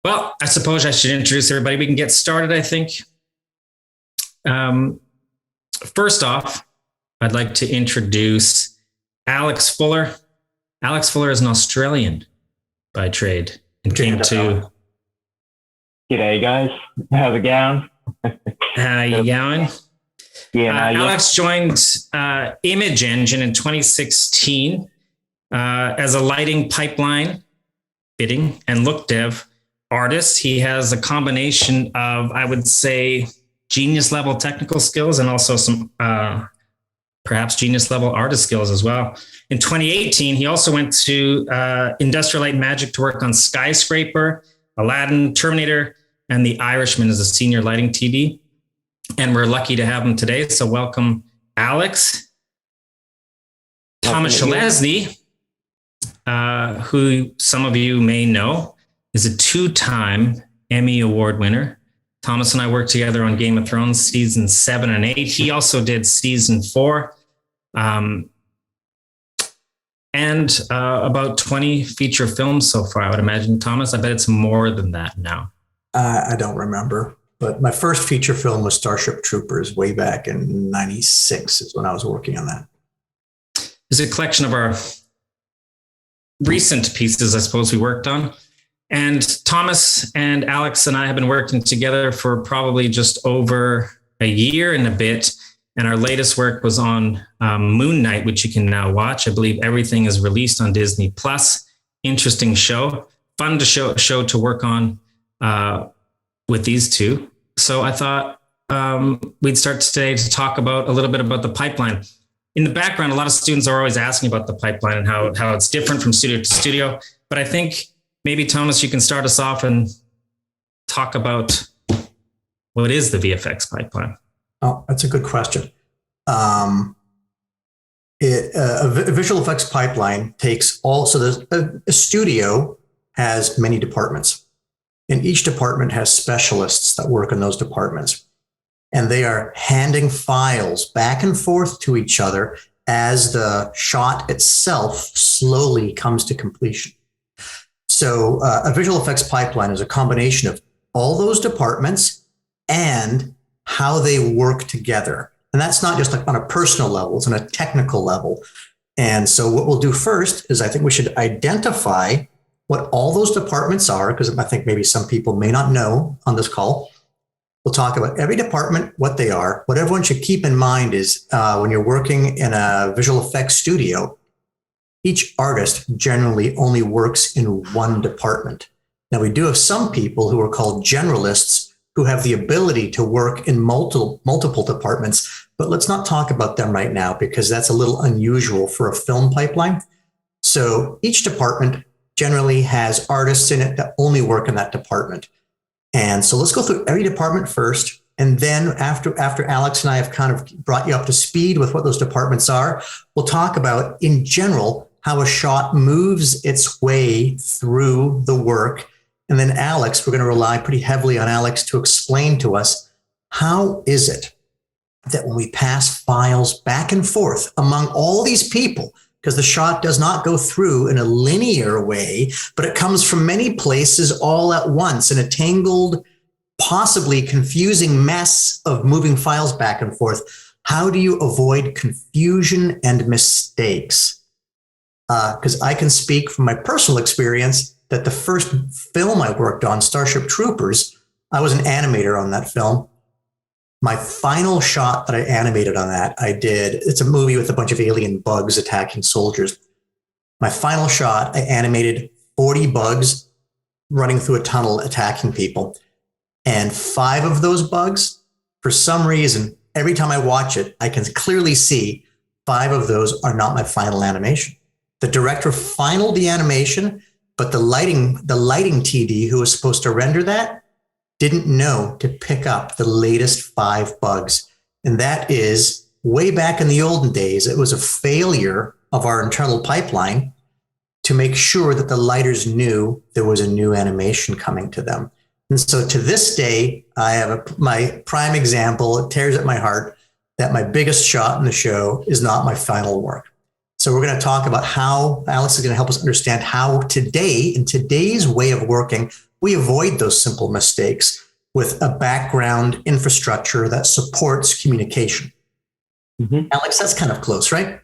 Well, I suppose I should introduce everybody. We can get started, I think. First off, I'd like to introduce Alex Fuller. Alex Fuller is an Australian by trade and came to... G'day, guys. How's it going? How you going? Yeah, Alex joined Image Engine in 2016 as a lighting pipeline, bidding, and look dev artist. He has a combination of, I would say, genius level technical skills and also some perhaps genius level artist skills as well. In 2018, he also went to Industrial Light and Magic to work on Skyscraper, Aladdin, Terminator, and The Irishman as a senior lighting TD. And we're lucky to have him today. So welcome, Alex. Thomas Schelesny, who some of you may know, is a two-time Emmy Award winner. Thomas and I worked together on Game of Thrones season 7 and 8. He also did season 4. And about 20 feature films so far, I would imagine. Thomas, I bet it's more than that now. I don't remember, but my first feature film was Starship Troopers way back in 96 is when I was working on that. It's a collection of our recent pieces, I suppose, we worked on. And Thomas and Alex and I have been working together for probably just over a year and a bit. And our latest work was on Moon Knight, which you can now watch. I believe everything is released on Disney Plus. Interesting show, fun to show to work on with these two. So I thought we'd start today to talk about a little bit about the pipeline. In the background, a lot of students are always asking about the pipeline and how it's different from studio to studio. But I think maybe, Thomas, you can start us off and talk about what is the VFX pipeline. Oh, that's a good question. A visual effects pipeline takes all, so there's a studio has many departments, and each department has specialists that work in those departments. And they are handing files back and forth to each other as the shot itself slowly comes to completion. So a visual effects pipeline is a combination of all those departments and how they work together. And that's not just like on a personal level, it's on a technical level. And so what we'll do first is I think we should identify what all those departments are, because I think maybe some people may not know on this call. We'll talk about every department, what they are. What everyone should keep in mind is when you're working in a visual effects studio, each artist generally only works in one department. Now, we do have some people who are called generalists who have the ability to work in multiple departments, but let's not talk about them right now because that's a little unusual for a film pipeline. So each department generally has artists in it that only work in that department. And so let's go through every department first. And then after Alex and I have kind of brought you up to speed with what those departments are, we'll talk about in general how a shot moves its way through the work. And then Alex, we're going to rely pretty heavily on Alex to explain to us, how is it that when we pass files back and forth among all these people, because the shot does not go through in a linear way, but it comes from many places all at once in a tangled, possibly confusing mess of moving files back and forth. How do you avoid confusion and mistakes? Because I can speak from my personal experience that the first film I worked on, Starship Troopers, I was an animator on that film. My final shot that I animated on that, it's a movie with a bunch of alien bugs attacking soldiers. My final shot, I animated 40 bugs running through a tunnel attacking people. And 5 of those bugs, for some reason, every time I watch it, I can clearly see 5 of those are not my final animation. The director finaled the animation, but the lighting TD who was supposed to render that didn't know to pick up the latest 5 bugs. And that is way back in the olden days. It was a failure of our internal pipeline to make sure that the lighters knew there was a new animation coming to them. And so to this day, I have my prime example. It tears at my heart that my biggest shot in the show is not my final work. So we're going to talk about how Alex is going to help us understand how today, in today's way of working, we avoid those simple mistakes with a background infrastructure that supports communication. Alex, that's kind of close, right?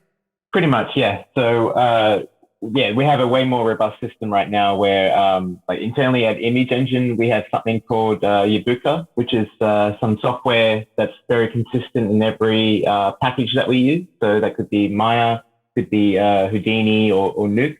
Pretty much, yeah. So, we have a way more robust system right now where, like internally at Image Engine, we have something called Yabuka, which is some software that's very consistent in every package that we use. So that could be Maya, could be Houdini or Nuke.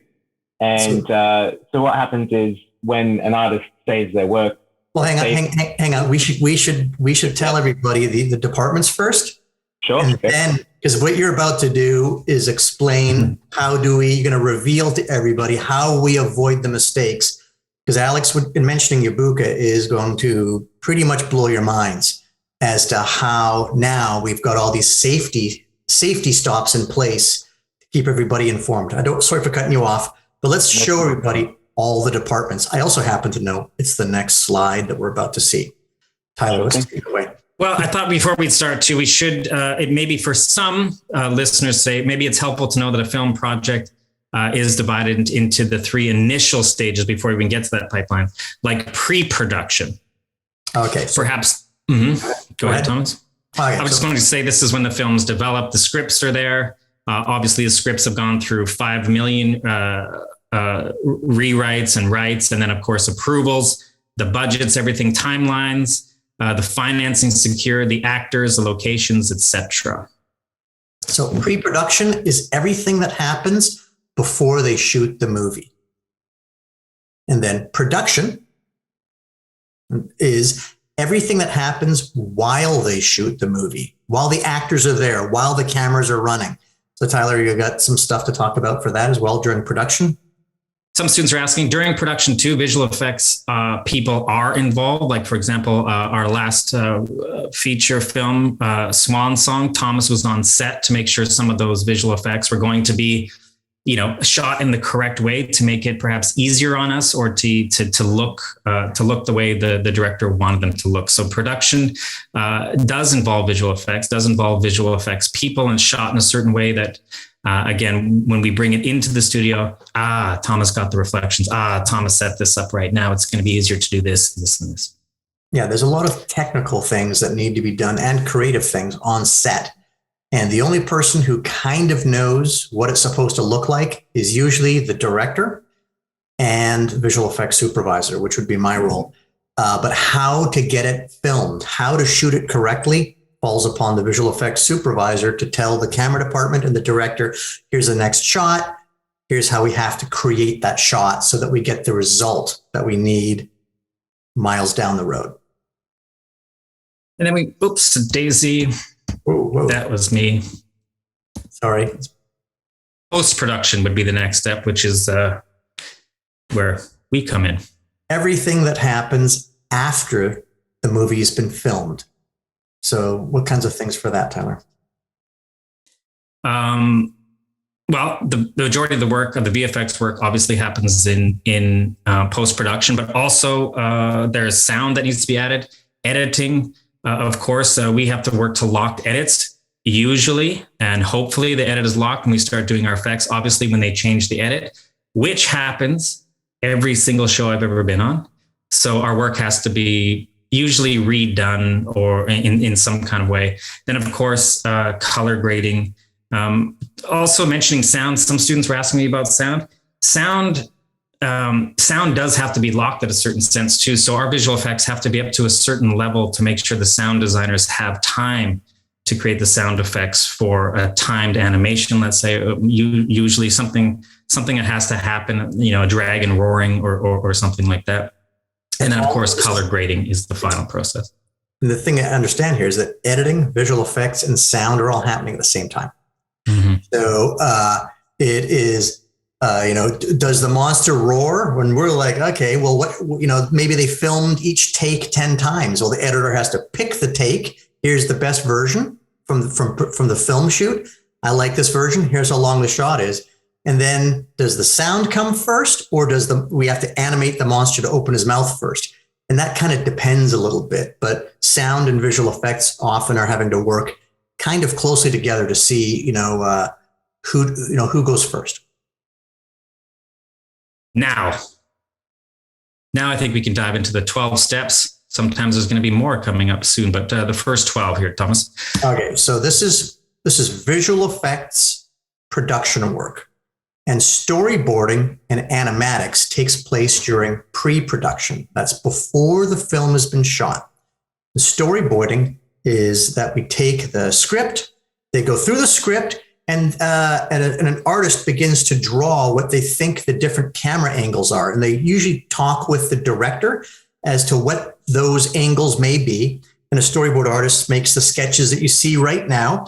And so what happens is when an artist saves their work. Well, hang on. We should tell everybody the departments first. Sure. And then, because what you're about to do is explain you're going to reveal to everybody how we avoid the mistakes. Because Alex, in mentioning Yabuka, is going to pretty much blow your minds as to how now we've got all these safety stops in place to keep everybody informed. Sorry for cutting you off, but let's show everybody all the departments. I also happen to know it's the next slide that we're about to see. Tyler, let's take it away. Well, I thought before we start too, we should, it maybe for some listeners say, maybe it's helpful to know that a film project is divided into the three initial stages before we even get to that pipeline, like pre-production. Okay. Perhaps, go ahead, Thomas. I was just going to say, this is when the film's developed, the scripts are there. Obviously, the scripts have gone through 5 million rewrites and writes, and then, of course, approvals, the budgets, everything, timelines, the financing secure, the actors, the locations, etc. So pre-production is everything that happens before they shoot the movie. And then production is everything that happens while they shoot the movie, while the actors are there, while the cameras are running. So Tyler, you got some stuff to talk about for that as well during production? Some students are asking, during production too, visual effects people are involved. Like, for example, our last feature film, Swan Song, Thomas was on set to make sure some of those visual effects were going to be, shot in the correct way to make it perhaps easier on us, or to look the way the director wanted them to look. So production does involve visual effects people, and shot in a certain way that, again, when we bring it into the studio, Thomas got the reflections. Thomas set this up right now. It's going to be easier to do this, and this. Yeah, there's a lot of technical things that need to be done and creative things on set. And the only person who kind of knows what it's supposed to look like is usually the director and visual effects supervisor, which would be my role. But how to get it filmed, how to shoot it correctly, falls upon the visual effects supervisor to tell the camera department and the director, here's the next shot. Here's how we have to create that shot so that we get the result that we need miles down the road. And then Daisy. Whoa. That was me. Sorry. Post-production would be the next step, which is where we come in. Everything that happens after the movie has been filmed. So what kinds of things for that, Tyler? Well, the majority of the work, of the VFX work, obviously happens in post-production, but also there's sound that needs to be added, editing. Of course, we have to work to locked edits usually, and hopefully the edit is locked when we start doing our effects. Obviously, when they change the edit, which happens every single show I've ever been on. So our work has to be usually redone or in some kind of way. Then, of course, color grading. Also mentioning sound. Some students were asking me about sound. Sound does have to be locked at a certain sense too. So our visual effects have to be up to a certain level to make sure the sound designers have time to create the sound effects for a timed animation. Let's say usually something that has to happen, a dragon roaring or something like that. And then, of course, color grading is the final process. And the thing I understand here is that editing, visual effects, and sound are all happening at the same time. Mm-hmm. So it is, does the monster roar? When we're like, okay, well, maybe they filmed each take 10 times. Well, the editor has to pick the take. Here's the best version from the film shoot. I like this version. Here's how long the shot is. And then does the sound come first, or we have to animate the monster to open his mouth first? And that kind of depends a little bit, but sound and visual effects often are having to work kind of closely together to see, who goes first. Now, Now I think we can dive into the 12 steps. Sometimes there's going to be more coming up soon, but the first 12 here, Thomas. Okay, so this is visual effects production work. And storyboarding and animatics takes place during pre-production. That's before the film has been shot. The storyboarding is that we take the script, they go through the script, and an artist begins to draw what they think the different camera angles are. And they usually talk with the director as to what those angles may be. And a storyboard artist makes the sketches that you see right now.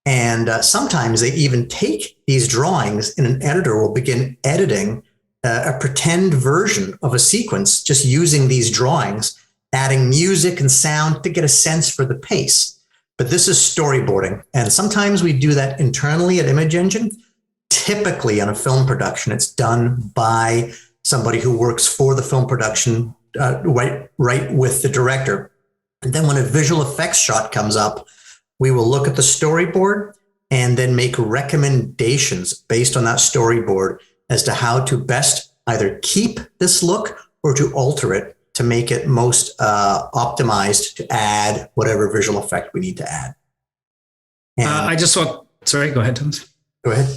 And sometimes they even take these drawings and an editor will begin editing a pretend version of a sequence just using these drawings, adding music and sound to get a sense for the pace. But this is storyboarding. And sometimes we do that internally at Image Engine. Typically on a film production, it's done by somebody who works for the film production, right with the director. And then when a visual effects shot comes up, we will look at the storyboard and then make recommendations based on that storyboard as to how to best either keep this look or to alter it to make it most optimized to add whatever visual effect we need to add. Sorry, go ahead, Thomas. Go ahead.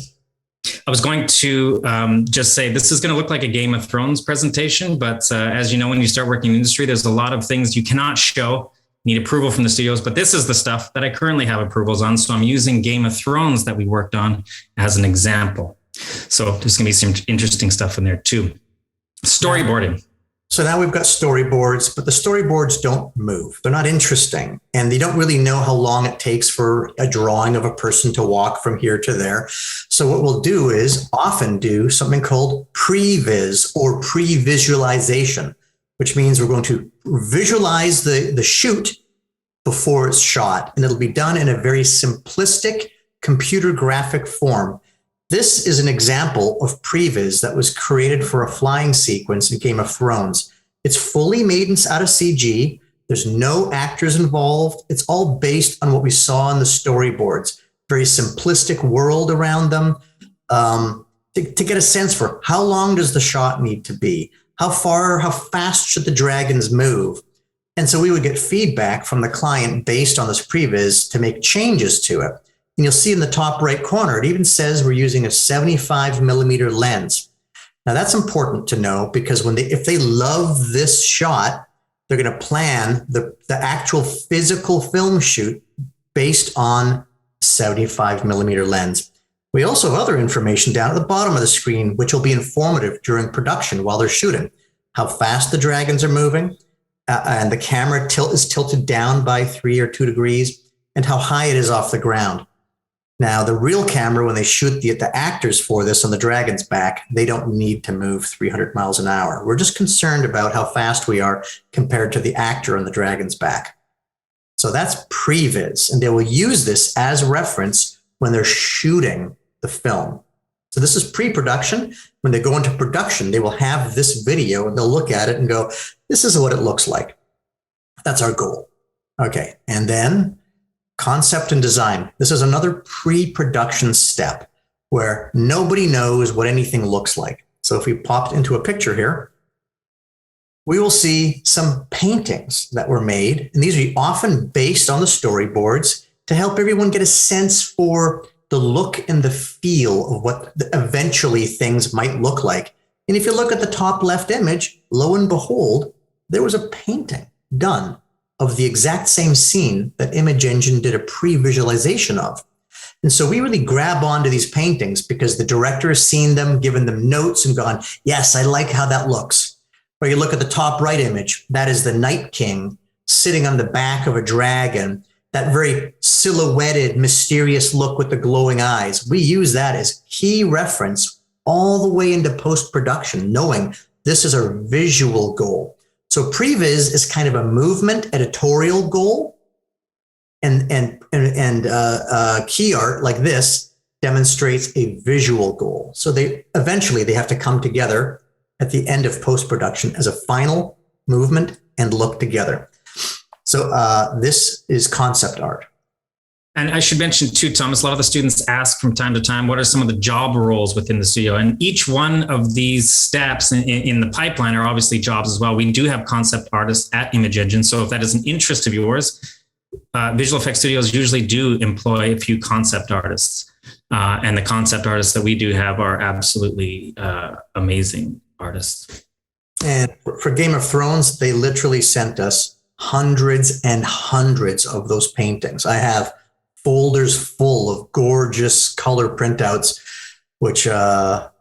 I was going to just say this is going to look like a Game of Thrones presentation, but as you know, when you start working in the industry, there's a lot of things you cannot show. Need approval from the studios, but this is the stuff that I currently have approvals on. So I'm using Game of Thrones that we worked on as an example. So there's going to be some interesting stuff in there too. Storyboarding. So now we've got storyboards, but the storyboards don't move. They're not interesting. And they don't really know how long it takes for a drawing of a person to walk from here to there. So what we'll do is often do something called previs or pre-visualization, which means we're going to visualize the shoot before it's shot. And it'll be done in a very simplistic computer graphic form. This is an example of previs that was created for a flying sequence in Game of Thrones. It's fully made out of CG. There's no actors involved. It's all based on what we saw in the storyboards. Very simplistic world around them. To get a sense for how long does the shot need to be? How fast should the dragons move? And so we would get feedback from the client based on this previs to make changes to it. And you'll see in the top right corner, it even says we're using a 75 millimeter lens. Now that's important to know because if they love this shot, they're going to plan the actual physical film shoot based on 75 millimeter lens. We also have other information down at the bottom of the screen, which will be informative during production while they're shooting. How fast the dragons are moving, and the camera is tilted down by 3 or 2 degrees, and how high it is off the ground. Now, the real camera, when they shoot the actors for this on the dragon's back, they don't need to move 300 miles an hour. We're just concerned about how fast we are compared to the actor on the dragon's back. So that's previs, and they will use this as reference when they're shooting the film. So this is pre-production. When they go into production, they will have this video and they'll look at it and go, this is what it looks like. That's our goal. Okay, and then concept and design. This is another pre-production step where nobody knows what anything looks like. So if we popped into a picture here, we will see some paintings that were made. And these are often based on the storyboards to help everyone get a sense for the look and the feel of what eventually things might look like. And if you look at the top left image, lo and behold, there was a painting done of the exact same scene that Image Engine did a pre-visualization of. And so we really grab onto these paintings because the director has seen them, given them notes and gone, yes, I like how that looks. Or you look at the top right image, that is the Night King sitting on the back of a dragon, that very silhouetted, mysterious look with the glowing eyes. We use that as key reference all the way into post-production, knowing this is our visual goal. So previs is kind of a movement editorial goal, and key art like this demonstrates a visual goal. So they have to come together at the end of post-production as a final movement and look together. So this is concept art. And I should mention too, Thomas, a lot of the students ask from time to time, what are some of the job roles within the studio? And each one of these steps in the pipeline are obviously jobs as well. We do have concept artists at Image Engine. So if that is an interest of yours, visual effects studios usually do employ a few concept artists. And the concept artists that we do have are absolutely amazing artists. And for Game of Thrones, they literally sent us hundreds and hundreds of those paintings. I have folders full of gorgeous color printouts, which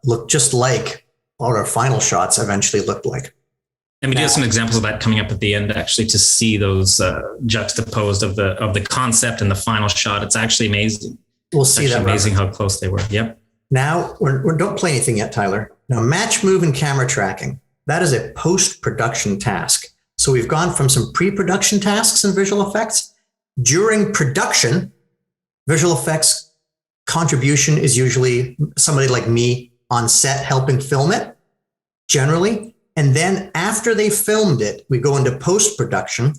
look just like what our final shots eventually looked like. And we do have some examples of that coming up at the end, actually, to see those juxtaposed of the concept and the final shot. It's actually amazing. We'll see that. Amazing how close they were. Yep. Now, we don't play anything yet, Tyler. Now, match, move, and camera tracking. That is a post-production task. So we've gone from some pre-production tasks in visual effects. During production, visual effects contribution is usually somebody like me on set helping film it, generally. And then after they filmed it, we go into post-production.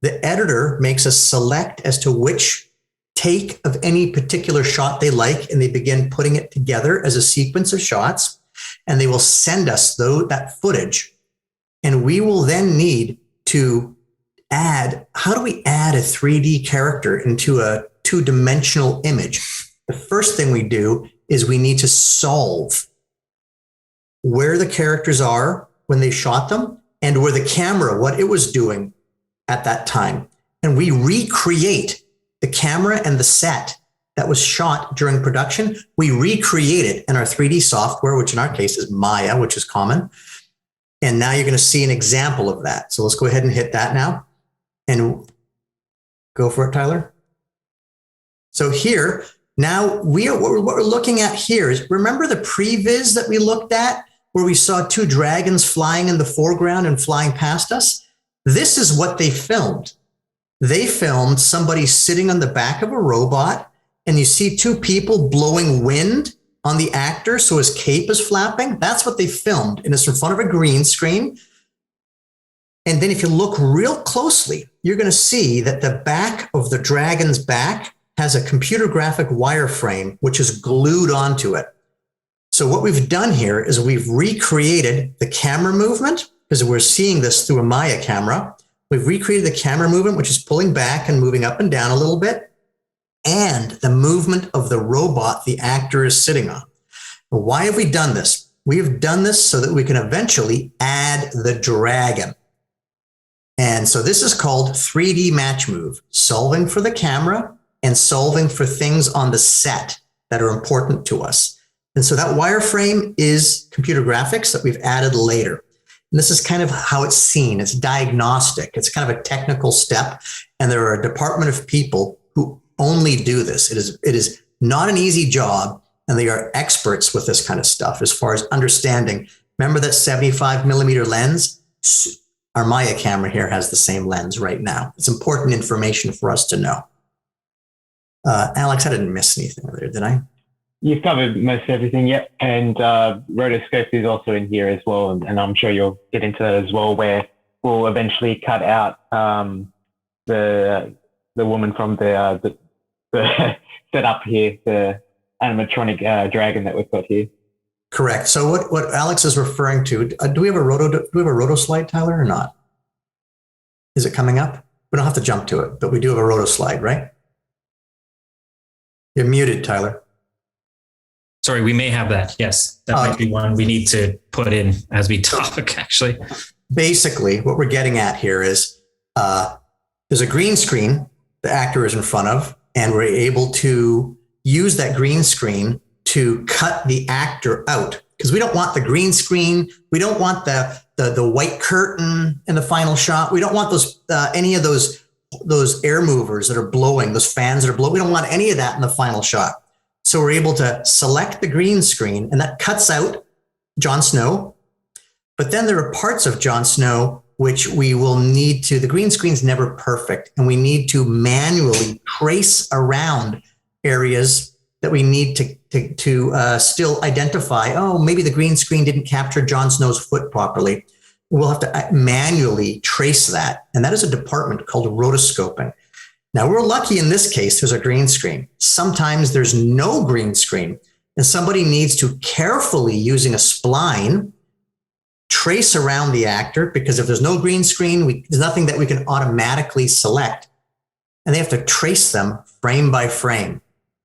The editor makes us select as to which take of any particular shot they like, and they begin putting it together as a sequence of shots. And they will send us that footage. And we will then need to add, how do we add a 3D character into a two-dimensional image? The first thing we do is we need to solve where the characters are when they shot them and where the camera, what it was doing at that time. And we recreate the camera and the set that was shot during production. We recreate it in our 3D software, which in our case is Maya, which is common. And now you're going to see an example of that. So let's go ahead and hit that now and go for it, Tyler. So here, now what we're looking at here is, remember the previs that we looked at where we saw two dragons flying in the foreground and flying past us? This is what they filmed. They filmed somebody sitting on the back of a robot, and you see two people blowing wind on the actor, so his cape is flapping. That's what they filmed, and it's in front of a green screen. And then if you look real closely, you're going to see that the back of the dragon's back has a computer graphic wireframe, which is glued onto it. So what we've done here is we've recreated the camera movement, because we're seeing this through a Maya camera. We've recreated the camera movement, which is pulling back and moving up and down a little bit, and the movement of the robot the actor is sitting on. Why have we done this? We have done this so that we can eventually add the dragon. And so this is called 3D match move, solving for the camera and solving for things on the set that are important to us. And so that wireframe is computer graphics that we've added later. And this is kind of how it's seen. It's diagnostic. It's kind of a technical step. And there are a department of people who only do this. It is not an easy job. And they are experts with this kind of stuff as far as understanding. Remember that 75 millimeter lens? Our Maya camera here has the same lens right now. It's important information for us to know. Alex, I didn't miss anything there, did I? You've covered most everything, yep. And rotoscope is also in here as well. And I'm sure you'll get into that as well, where we'll eventually cut out the woman from the setup here, the animatronic dragon that we've got here. Correct. So what Alex is referring to, do we have a roto slide, Tyler, or not? Is it coming up? We don't have to jump to it, but we do have a roto slide, right? You're muted, Tyler. Sorry, we may have that. Yes, that might be one we need to put in as we talk, actually. Basically, what we're getting at here is there's a green screen the actor is in front of, and we're able to use that green screen to cut the actor out, because we don't want the green screen. We don't want the white curtain in the final shot. We don't want those any of those air movers that are blowing, those fans that are blowing. We don't want any of that in the final shot. So we're able to select the green screen, and that cuts out Jon Snow. But then there are parts of Jon Snow which we will need to, the green screen's never perfect, and we need to manually trace around areas that we need to still identify. Oh, maybe the green screen didn't capture Jon Snow's foot properly. We'll have to manually trace that. And that is a department called rotoscoping. Now, we're lucky in this case, there's a green screen. Sometimes there's no green screen, and somebody needs to carefully, using a spline, trace around the actor, because if there's no green screen, there's nothing that we can automatically select. And they have to trace them frame by frame.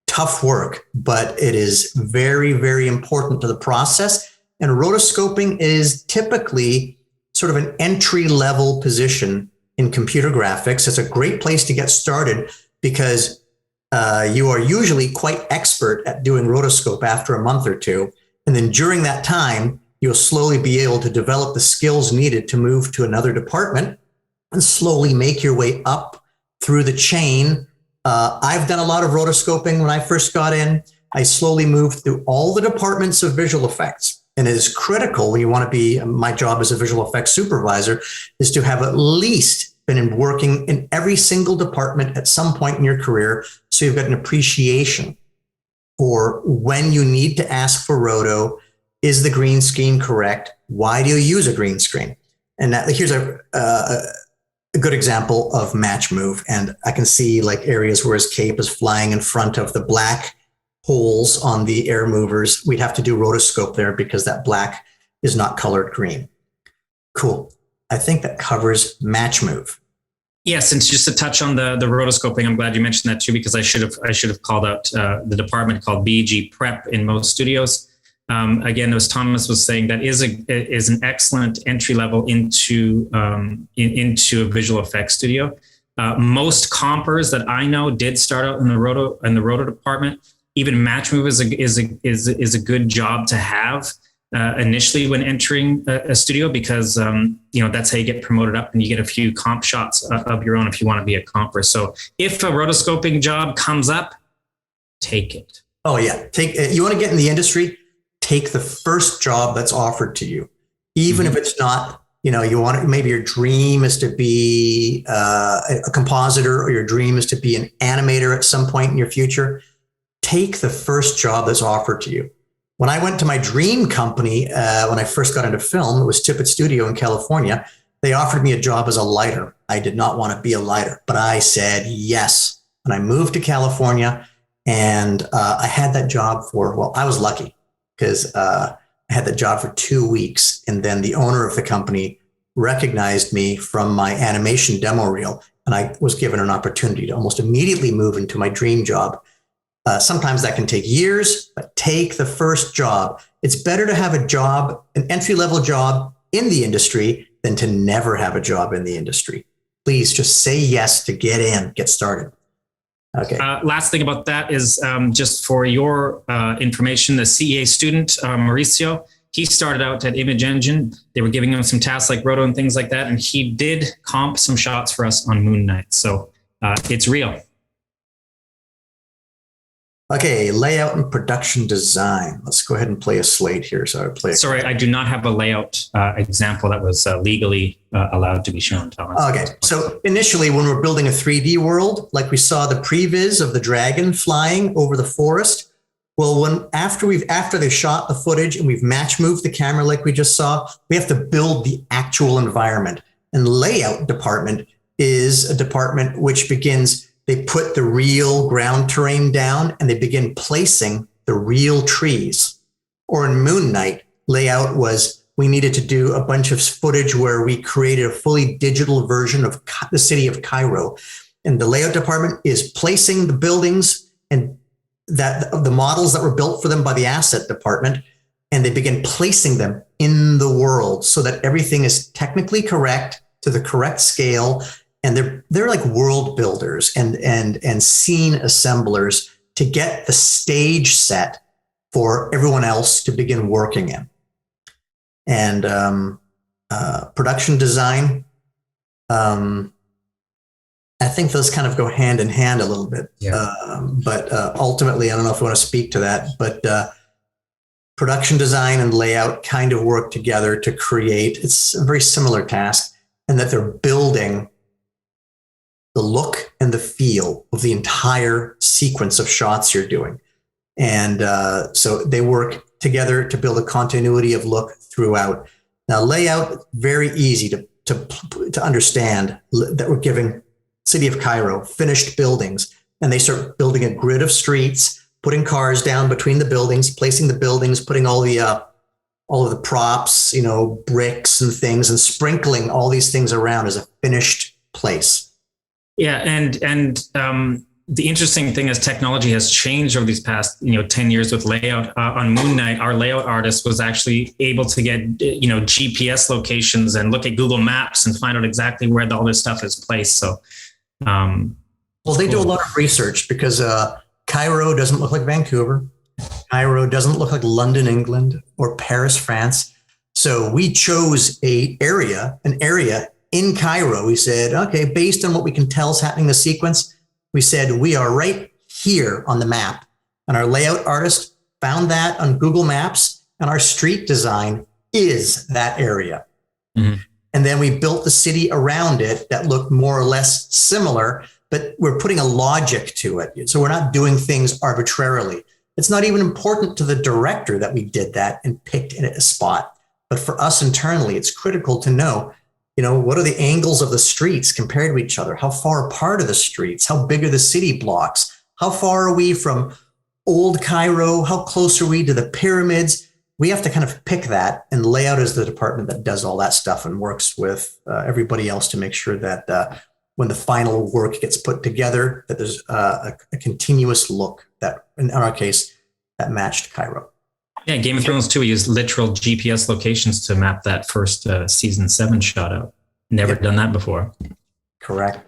Tough work, but it is very, very important to the process. And rotoscoping is typically sort of an entry-level position in computer graphics. It's a great place to get started because you are usually quite expert at doing rotoscope after a month or two. And then during that time, you'll slowly be able to develop the skills needed to move to another department and slowly make your way up through the chain. I've done a lot of rotoscoping when I first got in. I slowly moved through all the departments of visual effects. And it is critical when you want to be, my job as a visual effects supervisor is to have at least been working in every single department at some point in your career. So you've got an appreciation for when you need to ask for roto. Is the green screen correct? Why do you use a green screen? And here's a good example of match move. And I can see like areas where his cape is flying in front of the black holes on the air movers. We'd have to do rotoscope there because that black is not colored green. Cool. I think that covers match move. Yes, and just to touch on the rotoscoping, I'm glad you mentioned that too, because I should have called out the department called BG Prep in most studios. Again, as Thomas was saying, that is an excellent entry level into a visual effects studio. Most compers that I know did start out in the roto department. Even match move is a good job to have initially when entering a studio, because that's how you get promoted up and you get a few comp shots of your own if you want to be a comper. So if a rotoscoping job comes up, take it. Oh yeah, you want to get in the industry. Take the first job that's offered to you, even if it's not, you want to, maybe your dream is to be a compositor, or your dream is to be an animator at some point in your future. Take the first job that's offered to you. When I went to my dream company, when I first got into film, it was Tippett Studio in California. They offered me a job as a lighter. I did not want to be a lighter, but I said yes. And I moved to California, and I had that job I was lucky, because I had that job for 2 weeks. And then the owner of the company recognized me from my animation demo reel. And I was given an opportunity to almost immediately move into my dream job. Sometimes that can take years, but take the first job. It's better to have a job, an entry-level job in the industry, than to never have a job in the industry. Please just say yes to get in, get started. Okay. Last thing about that is just for your information, the CEA student, Mauricio, he started out at Image Engine. They were giving him some tasks like roto and things like that. And he did comp some shots for us on Moon Knight. So it's real. Okay, layout and production design. Let's go ahead and play a slate here. So Sorry, I do not have a layout example that was legally allowed to be shown, Thomas. Okay, so initially when we're building a 3D world, like we saw the previs of the dragon flying over the forest, well, after they shot the footage and we've match moved the camera like we just saw, we have to build the actual environment. And layout department is a department which begins. They put the real ground terrain down and they begin placing the real trees. Or in Moon Knight, layout was we needed to do a bunch of footage where we created a fully digital version of the city of Cairo. And the layout department is placing the buildings and the models that were built for them by the asset department. And they begin placing them in the world so that everything is technically correct to the correct scale. And they're like world builders and scene assemblers to get the stage set for everyone else to begin working in. And production design, I think those kind of go hand in hand a little bit. Yeah. But ultimately, I don't know if you want to speak to that, but production design and layout kind of work together to create, it's a very similar task, and that they're building the look and the feel of the entire sequence of shots you're doing. And so they work together to build a continuity of look throughout. Now, layout, very easy to understand that we're giving city of Cairo, finished buildings, and they start building a grid of streets, putting cars down between the buildings, placing the buildings, putting all of the props, bricks and things, and sprinkling all these things around as a finished place. Yeah, and the interesting thing is technology has changed over these past 10 years with layout. On Moon Knight, our layout artist was actually able to get GPS locations and look at Google Maps and find out exactly where all this stuff is placed. So, well, they do a lot of research because Cairo doesn't look like Vancouver. Cairo doesn't look like London, England, or Paris, France. So we chose an area in Cairo. We said, okay, based on what we can tell is happening in the sequence, we said we are right here on the map. And our layout artist found that on Google Maps, and our street design is that area. Mm-hmm. And then we built the city around it that looked more or less similar, but we're putting a logic to it. So we're not doing things arbitrarily. It's not even important to the director that we did that and picked in a spot. But for us internally, it's critical to know, what are the angles of the streets compared to each other? How far apart are the streets? How big are the city blocks? How far are we from old Cairo? How close are we to the pyramids? We have to kind of pick that, and layout is the department that does all that stuff and works with everybody else to make sure that when the final work gets put together, that there's a continuous look that, in our case, that matched Cairo. Yeah, Game of Thrones 2, we used literal GPS locations to map that first season 7 shot out. Never done that before. Correct.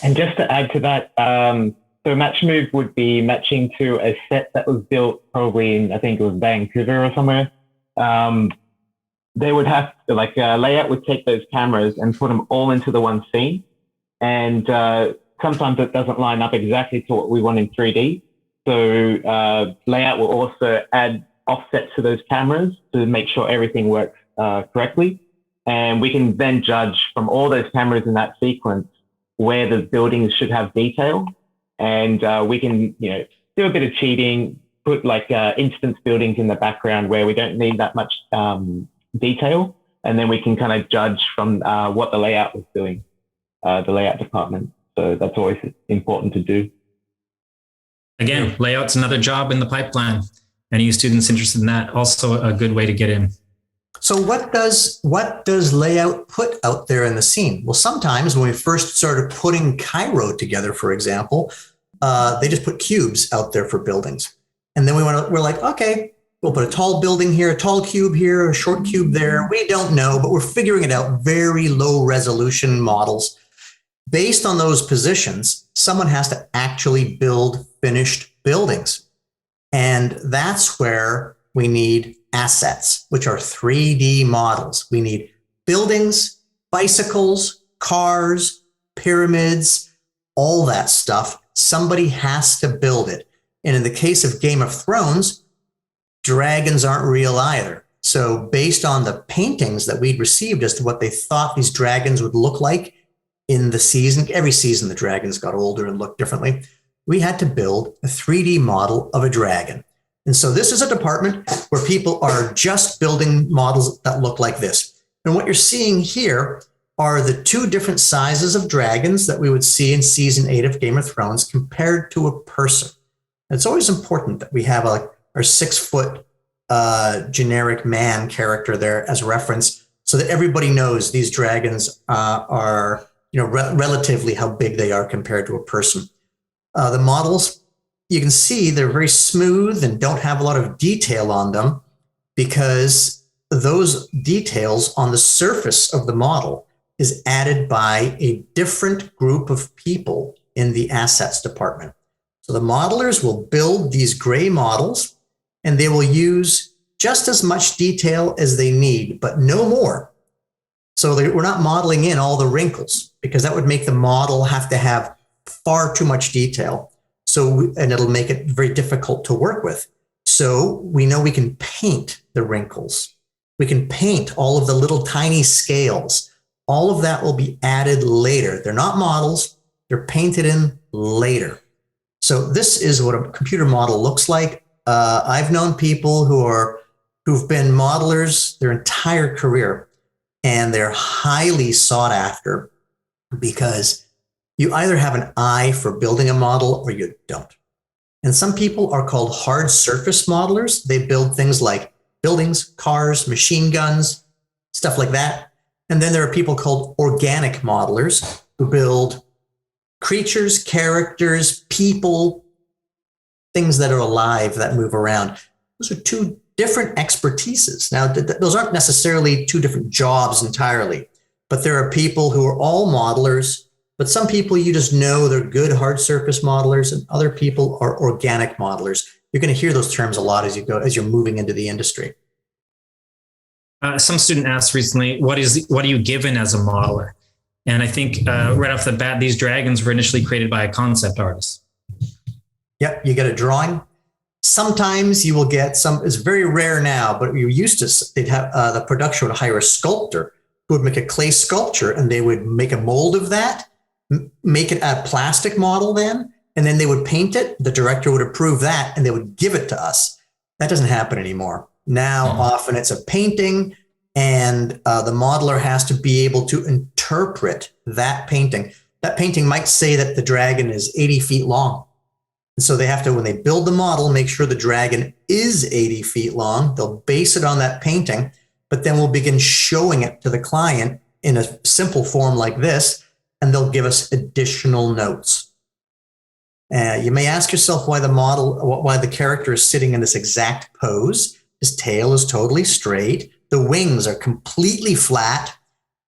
And just to add to that, so Match Move would be matching to a set that was built probably in, I think it was Vancouver or somewhere. They would have to, layout would take those cameras and put them all into the one scene. And sometimes it doesn't line up exactly to what we want in 3D. So layout will also add offset to those cameras to make sure everything works correctly. And we can then judge from all those cameras in that sequence where the buildings should have detail. And we can, do a bit of cheating, put instance buildings in the background where we don't need that much detail. And then we can kind of judge from what the layout was doing, the layout department. So that's always important to do. Again, layout's another job in the pipeline. Any students interested in that, also a good way to get in. So what does layout put out there in the scene? Well, sometimes when we first started putting Cairo together, for example, they just put cubes out there for buildings. And then we're like, okay, we'll put a tall building here, a tall cube here, a short cube there. We don't know, but we're figuring it out. Very low resolution models. Based on those positions, someone has to actually build finished buildings. And that's where we need assets, which are 3D models. We need buildings, bicycles, cars, pyramids, all that stuff. Somebody has to build it. And in the case of Game of Thrones, dragons aren't real either. So based on the paintings that we'd received as to what they thought these dragons would look like in the season, every season the dragons got older and looked differently. We had to build a 3D model of a dragon. And so this is a department where people are just building models that look like this. And what you're seeing here are the two different sizes of dragons that we would see in season 8 of Game of Thrones compared to a person. And it's always important that we have our 6-foot generic man character there as reference so that everybody knows these dragons are relatively how big they are compared to a person. The models, you can see they're very smooth and don't have a lot of detail on them because those details on the surface of the model is added by a different group of people in the assets department. So the modelers will build these gray models and they will use just as much detail as they need, but no more. So we're not modeling in all the wrinkles because that would make the model have to have far too much detail. And it'll make it very difficult to work with. So we know we can paint the wrinkles. We can paint all of the little tiny scales. All of that will be added later. They're not models. They're painted in later. So this is what a computer model looks like. I've known people who've been modelers their entire career, and they're highly sought after because You either have an eye for building a model or you don't. And some people are called hard surface modelers. They build things like buildings, cars, machine guns, stuff like that. And then there are people called organic modelers who build creatures, characters, people, things that are alive that move around. Those are two different expertises. Now, those aren't necessarily two different jobs entirely, but there are people who are all modelers, but some people you just know they're good hard surface modelers, and other people are organic modelers. You're going to hear those terms a lot as you're moving into the industry. Some student asked recently, what are you given as a modeler? And I think right off the bat, these dragons were initially created by a concept artist. Yep, you get a drawing. Sometimes you will get some, it's very rare now, but you used to, they'd have the production would hire a sculptor who would make a clay sculpture, and they would make a mold of that, make it a plastic model then, and then they would paint it. The director would approve that and they would give it to us. That doesn't happen anymore. Now, often it's a painting, and the modeler has to be able to interpret that painting. That painting might say that the dragon is 80 feet long. And so they have to, when they build the model, make sure the dragon is 80 feet long. They'll base it on that painting, but then we'll begin showing it to the client in a simple form like this, and they'll give us additional notes. You may ask yourself why the character is sitting in this exact pose. His tail is totally straight. The wings are completely flat.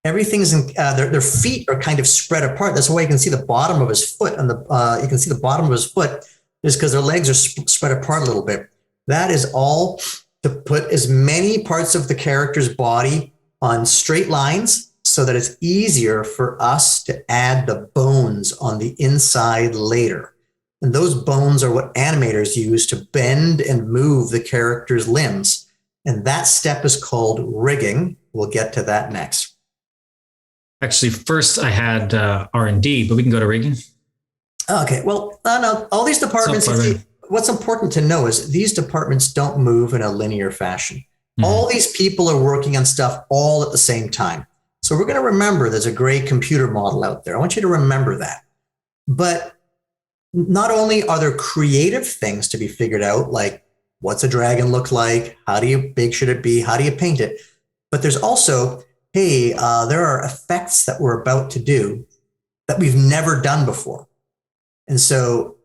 Everything's in, their feet are kind of spread apart. That's why you can see the bottom of his foot, and you can see the bottom of his foot is because their legs are spread apart a little bit. That is all to put as many parts of the character's body on straight lines so that it's easier for us to add the bones on the inside later. And those bones are what animators use to bend and move the character's limbs. And that step is called rigging. We'll get to that next. Actually, first I had R&D, but we can go to rigging. Okay, well, no, all these departments, what's important to know is these departments don't move in a linear fashion. Mm-hmm. All these people are working on stuff all at the same time. So we're going to remember there's a great computer model out there. I want you to remember that. But not only are there creative things to be figured out, like what's a dragon look like? How big should it be? How do you paint it? But there's also, hey, there are effects that we're about to do that we've never done before. And so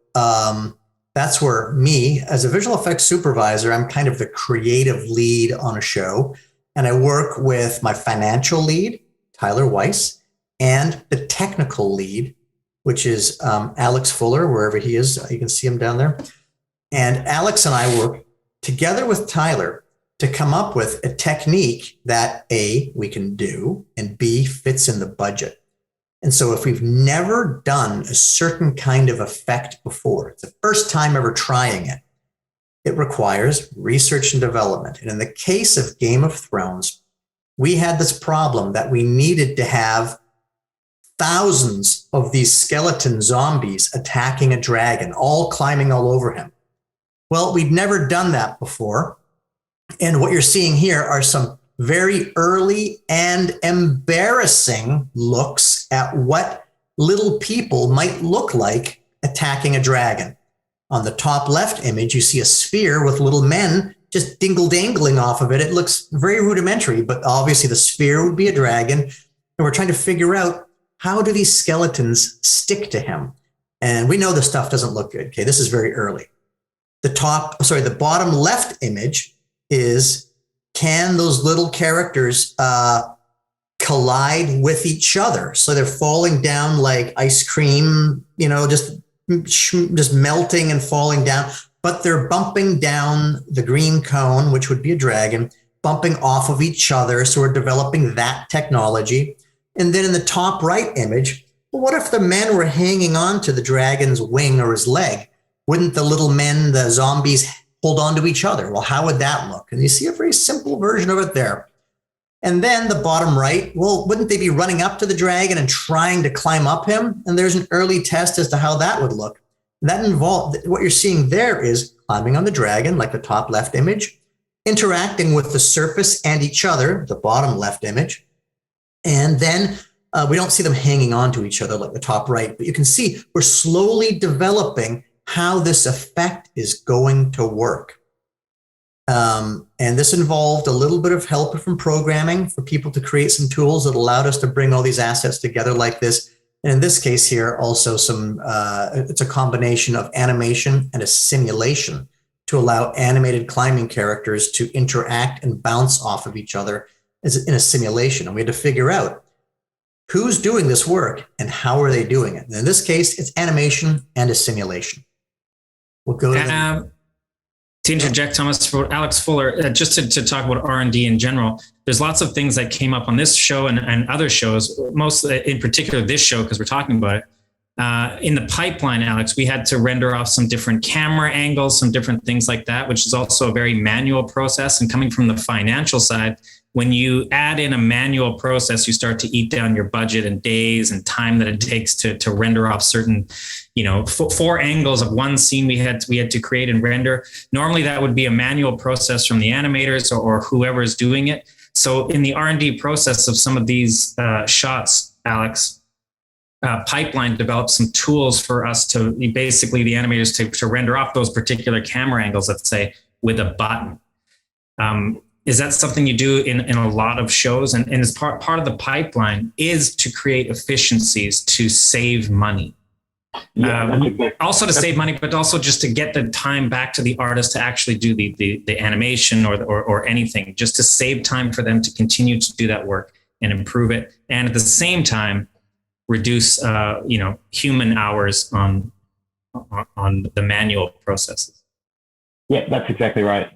that's where me, as a visual effects supervisor, I'm kind of the creative lead on a show. And I work with my financial lead, Tyler Weiss, and the technical lead, which is Alex Fuller, wherever he is. You can see him down there. And Alex and I work together with Tyler to come up with a technique that A, we can do, and B, fits in the budget. And so if we've never done a certain kind of effect before, it's the first time ever trying it, it requires research and development. And in the case of Game of Thrones, we had this problem that we needed to have thousands of these skeleton zombies attacking a dragon, all climbing all over him. Well, we'd never done that before. And what you're seeing here are some very early and embarrassing looks at what little people might look like attacking a dragon. On the top left image, you see a sphere with little men just dingle-dangling off of it. It looks very rudimentary, but obviously the sphere would be a dragon. And we're trying to figure out, how do these skeletons stick to him? And we know this stuff doesn't look good. Okay, this is very early. The bottom left image is, can those little characters collide with each other? So they're falling down like ice cream, just melting and falling down, but they're bumping down the green cone, which would be a dragon, bumping off of each other. So we're developing that technology. And then in the top right image, well, what if the men were hanging on to the dragon's wing or his leg? Wouldn't the little men, the zombies, hold on to each other? Well, how would that look? And you see a very simple version of it there. And then the bottom right, well, wouldn't they be running up to the dragon and trying to climb up him? And there's an early test as to how that would look. That involved, what you're seeing there is climbing on the dragon, like the top left image, interacting with the surface and each other, the bottom left image, and then We don't see them hanging on to each other like the top right, but you can see we're slowly developing how this effect is going to work. And this involved a little bit of help from programming for people to create some tools that allowed us to bring all these assets together like this. And in this case here, also it's a combination of animation and a simulation to allow animated climbing characters to interact and bounce off of each other as in a simulation. And we had to figure out who's doing this work and how are they doing it. And in this case, it's animation and a simulation. We'll go to to interject, Thomas, for Alex Fuller, just to talk about R&D in general, there's lots of things that came up on this show and other shows, most in particular this show, because we're talking about it. In the pipeline, Alex, we had to render off some different camera angles, some different things like that, which is also a very manual process. And coming from the financial side, when you add in a manual process, you start to eat down your budget and days and time that it takes to render off certain, four angles of one scene we had to create and render. Normally that would be a manual process from the animators or whoever is doing it. So in the R&D process of some of these shots, Alex, Pipeline developed some tools for us to basically the animators to render off those particular camera angles, let's say, with a button. Is that something you do in a lot of shows? And as part of the pipeline is to create efficiencies to save money. Also to save money, but also just to get the time back to the artist to actually do the animation or anything, just to save time for them to continue to do that work and improve it. And at the same time, reduce human hours on the manual processes. Yeah, that's exactly right.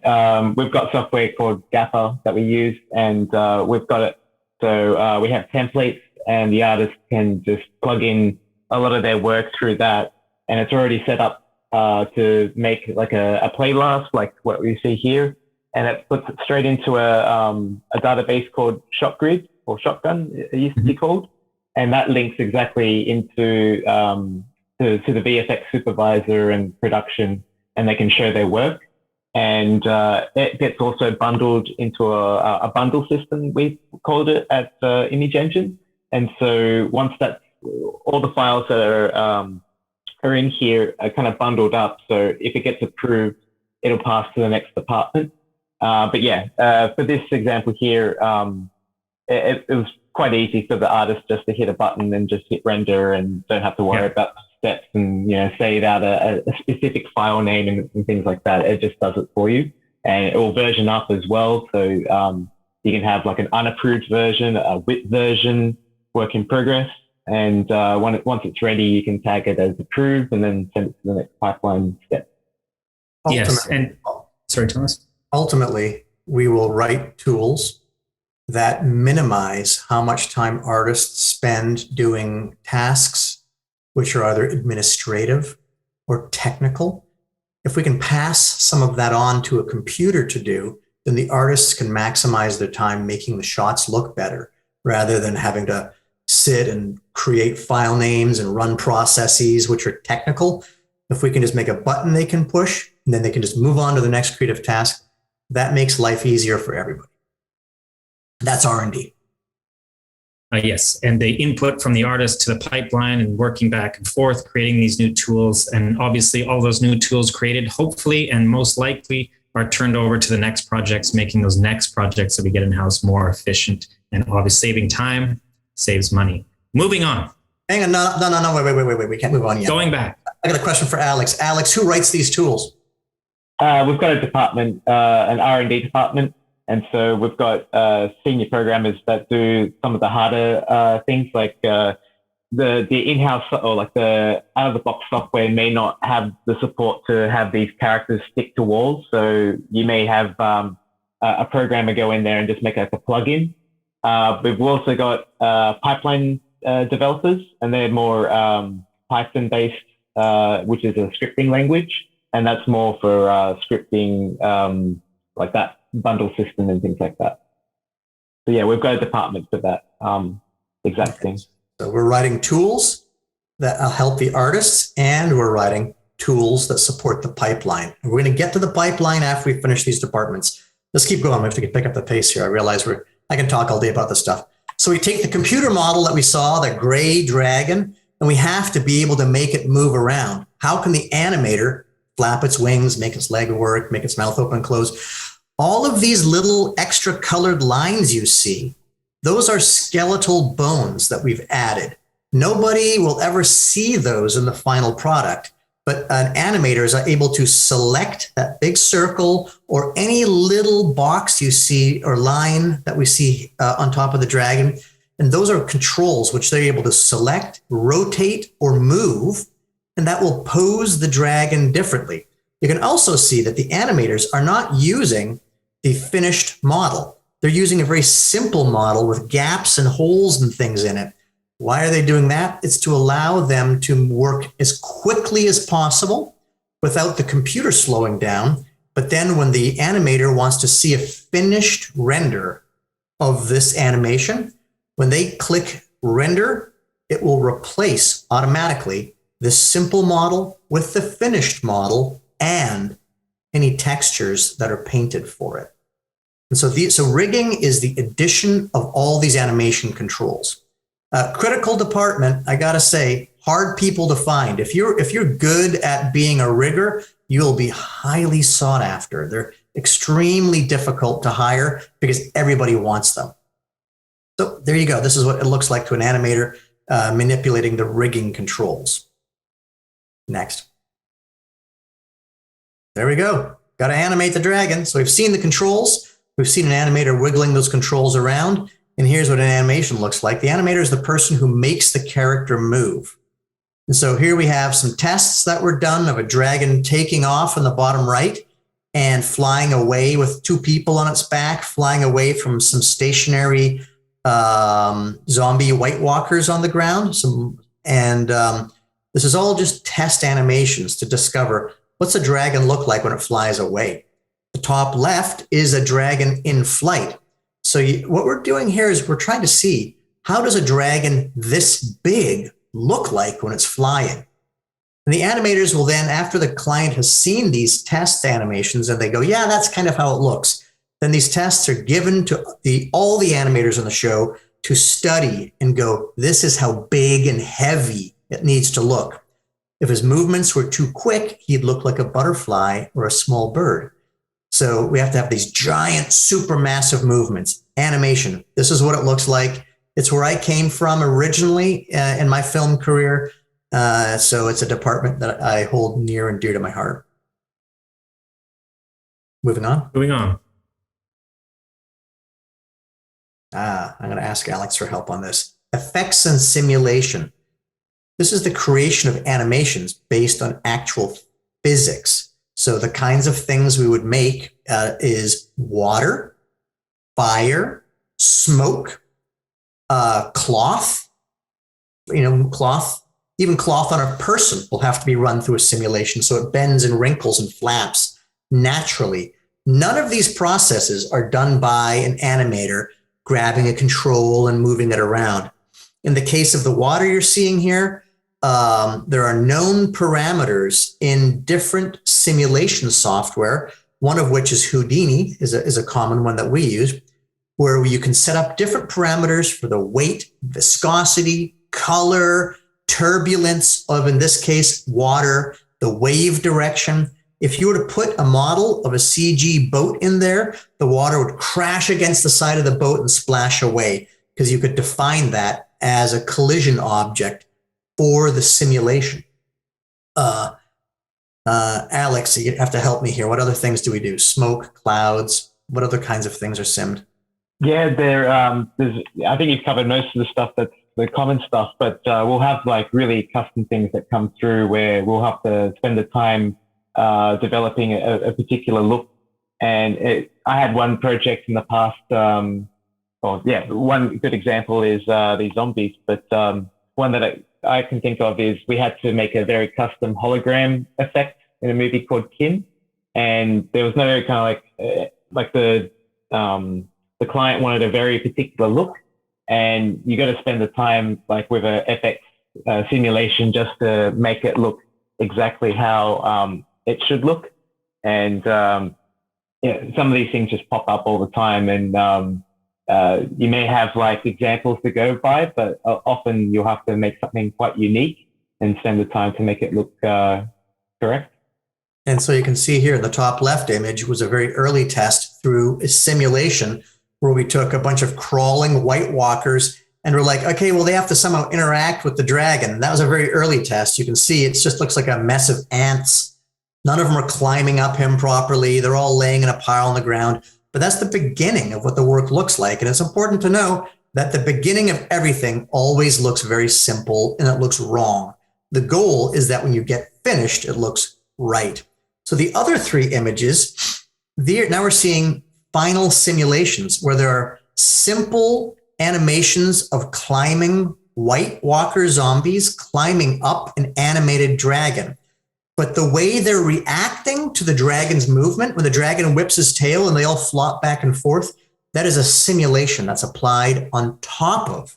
We've got software called Gapper that we use, and we've got it. So we have templates, and the artist can just plug in a lot of their work through that, and it's already set up to make like a playlist, like what we see here, and it puts it straight into a database called ShotGrid or Shotgun, it used to be called, and that links exactly into to the VFX supervisor and production, and they can show their work. And it gets also bundled into a bundle system, we called it at Image Engine. And so once that's all the files that are in here are kind of bundled up. So if it gets approved, it'll pass to the next department. But yeah, for this example here, it was quite easy for the artist just to hit a button and just hit render and don't have to worry about steps and save out a specific file name and things like that. It just does it for you, and it will version up as well. So you can have like an unapproved version, a WIP version, work in progress, and once it's ready, you can tag it as approved and then send it to the next pipeline step. Yes, and sorry, Thomas. Ultimately, we will write tools that minimize how much time artists spend doing tasks which are either administrative or technical. If we can pass some of that on to a computer to do, then the artists can maximize their time making the shots look better rather than having to sit and create file names and run processes which are technical. If we can just make a button they can push and then they can just move on to the next creative task, that makes life easier for everybody. That's R&D. Yes, and the input from the artist to the pipeline and working back and forth, creating these new tools. And obviously all those new tools created, hopefully, and most likely are turned over to the next projects, making those next projects that we get in-house more efficient and obviously saving time, saves money. Moving on. Hang on, no, wait. We can't move on yet. Going back. I got a question for Alex. Alex, who writes these tools? We've got a department, an R&D department. And so we've got senior programmers that do some of the harder things, like the in-house or like the out-of-the-box software may not have the support to have these characters stick to walls. So you may have a programmer go in there and just make like a plugin. We've also got pipeline developers, and they're more Python-based, which is a scripting language, and that's more for scripting like that bundle system and things like that. So yeah, we've got a department for that exact thing. So we're writing tools that help the artists, and we're writing tools that support the pipeline. And we're going to get to the pipeline after we finish these departments. Let's keep going. We have to pick up the pace here. I realize I can talk all day about this stuff. So we take the computer model that we saw, that gray dragon, and we have to be able to make it move around. How can the animator flap its wings, make its leg work, make its mouth open and close? All of these little extra colored lines you see, those are skeletal bones that we've added. Nobody will ever see those in the final product, but an animator is able to select that big circle or any little box you see or line that we see on top of the dragon. And those are controls which they're able to select, rotate, or move, and that will pose the dragon differently. You can also see that the animators are not using the finished model. They're using a very simple model with gaps and holes and things in it. Why are they doing that? It's to allow them to work as quickly as possible without the computer slowing down. But then when the animator wants to see a finished render of this animation, when they click render, it will replace automatically this simple model with the finished model and any textures that are painted for it. And so rigging is the addition of all these animation controls. Critical department, I gotta say, hard people to find. If you're good at being a rigger, you'll be highly sought after. They're extremely difficult to hire because everybody wants them. So there you go. This is what it looks like to an animator manipulating the rigging controls. Next. There we go. Got to animate the dragon. So we've seen the controls. We've seen an animator wiggling those controls around. And here's what an animation looks like. The animator is the person who makes the character move. And so here we have some tests that were done of a dragon taking off in the bottom right and flying away with two people on its back, flying away from some stationary zombie White Walkers on the ground. This is all just test animations to discover what's a dragon look like when it flies away. The top left is a dragon in flight. So what we're doing here is we're trying to see, how does a dragon this big look like when it's flying? And the animators will then, after the client has seen these test animations and they go, yeah, that's kind of how it looks, then these tests are given to all the animators on the show to study and go, this is how big and heavy it needs to look. If his movements were too quick, he'd look like a butterfly or a small bird. So we have to have these giant, supermassive movements. Animation, this is what it looks like. It's where I came from originally in my film career. So it's a department that I hold near and dear to my heart. Moving on. I'm going to ask Alex for help on this. Effects and simulation. This is the creation of animations based on actual physics. So the kinds of things we would make is water, fire, smoke, cloth, cloth, even cloth on a person will have to be run through a simulation. So it bends and wrinkles and flaps naturally. None of these processes are done by an animator grabbing a control and moving it around. In the case of the water you're seeing here, there are known parameters in different simulation software, one of which is Houdini, is a common one that we use, where you can set up different parameters for the weight, viscosity, color, turbulence of, in this case, water, the wave direction. If you were to put a model of a CG boat in there, the water would crash against the side of the boat and splash away, because you could define that as a collision object for the simulation. Alex, you have to help me here. What other things do we do? Smoke, clouds, what other kinds of things are simmed? Yeah, I think you've covered most of the stuff that's the common stuff, but we'll have like really custom things that come through where we'll have to spend the time developing a particular look. And I had one project in the past, one good example is these zombies, but one that I can think of is we had to make a very custom hologram effect in a movie called Kin, and there was no kind of like the client wanted a very particular look, and you got to spend the time like with a FX simulation just to make it look exactly how it should look. And some of these things just pop up all the time, and you may have like examples to go by, but often you'll have to make something quite unique and spend the time to make it look correct. And so you can see here in the top left image was a very early test through a simulation where we took a bunch of crawling White Walkers and we're like, okay, well, they have to somehow interact with the dragon. That was a very early test. You can see it just looks like a mess of ants. None of them are climbing up him properly. They're all laying in a pile on the ground. But that's the beginning of what the work looks like. And it's important to know that the beginning of everything always looks very simple and it looks wrong. The goal is that when you get finished, it looks right. So the other three images, now we're seeing final simulations where there are simple animations of climbing White Walker zombies climbing up an animated dragon. But the way they're reacting to the dragon's movement, when the dragon whips his tail and they all flop back and forth, that is a simulation that's applied on top of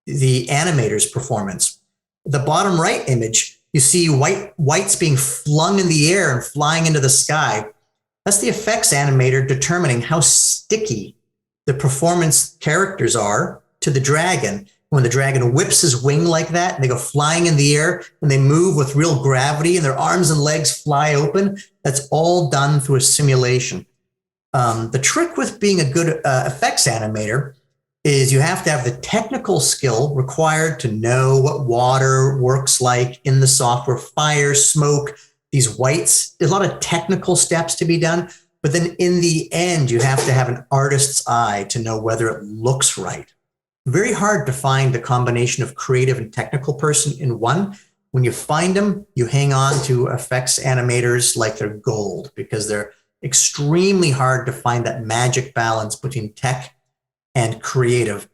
the animator's performance. The bottom right image, you see whites being flung in the air and flying into the sky. That's the effects animator determining how sticky the performance characters are to the dragon. When the dragon whips his wing like that, and they go flying in the air and they move with real gravity and their arms and legs fly open, that's all done through a simulation. The trick with being a good effects animator is you have to have the technical skill required to know what water works like in the software, fire, smoke, these whites. There's a lot of technical steps to be done. But then in the end, you have to have an artist's eye to know whether it looks right. Very hard to find the combination of creative and technical person in one. When you find them, you hang on to effects animators like they're gold because they're extremely hard to find that magic balance between tech and creative.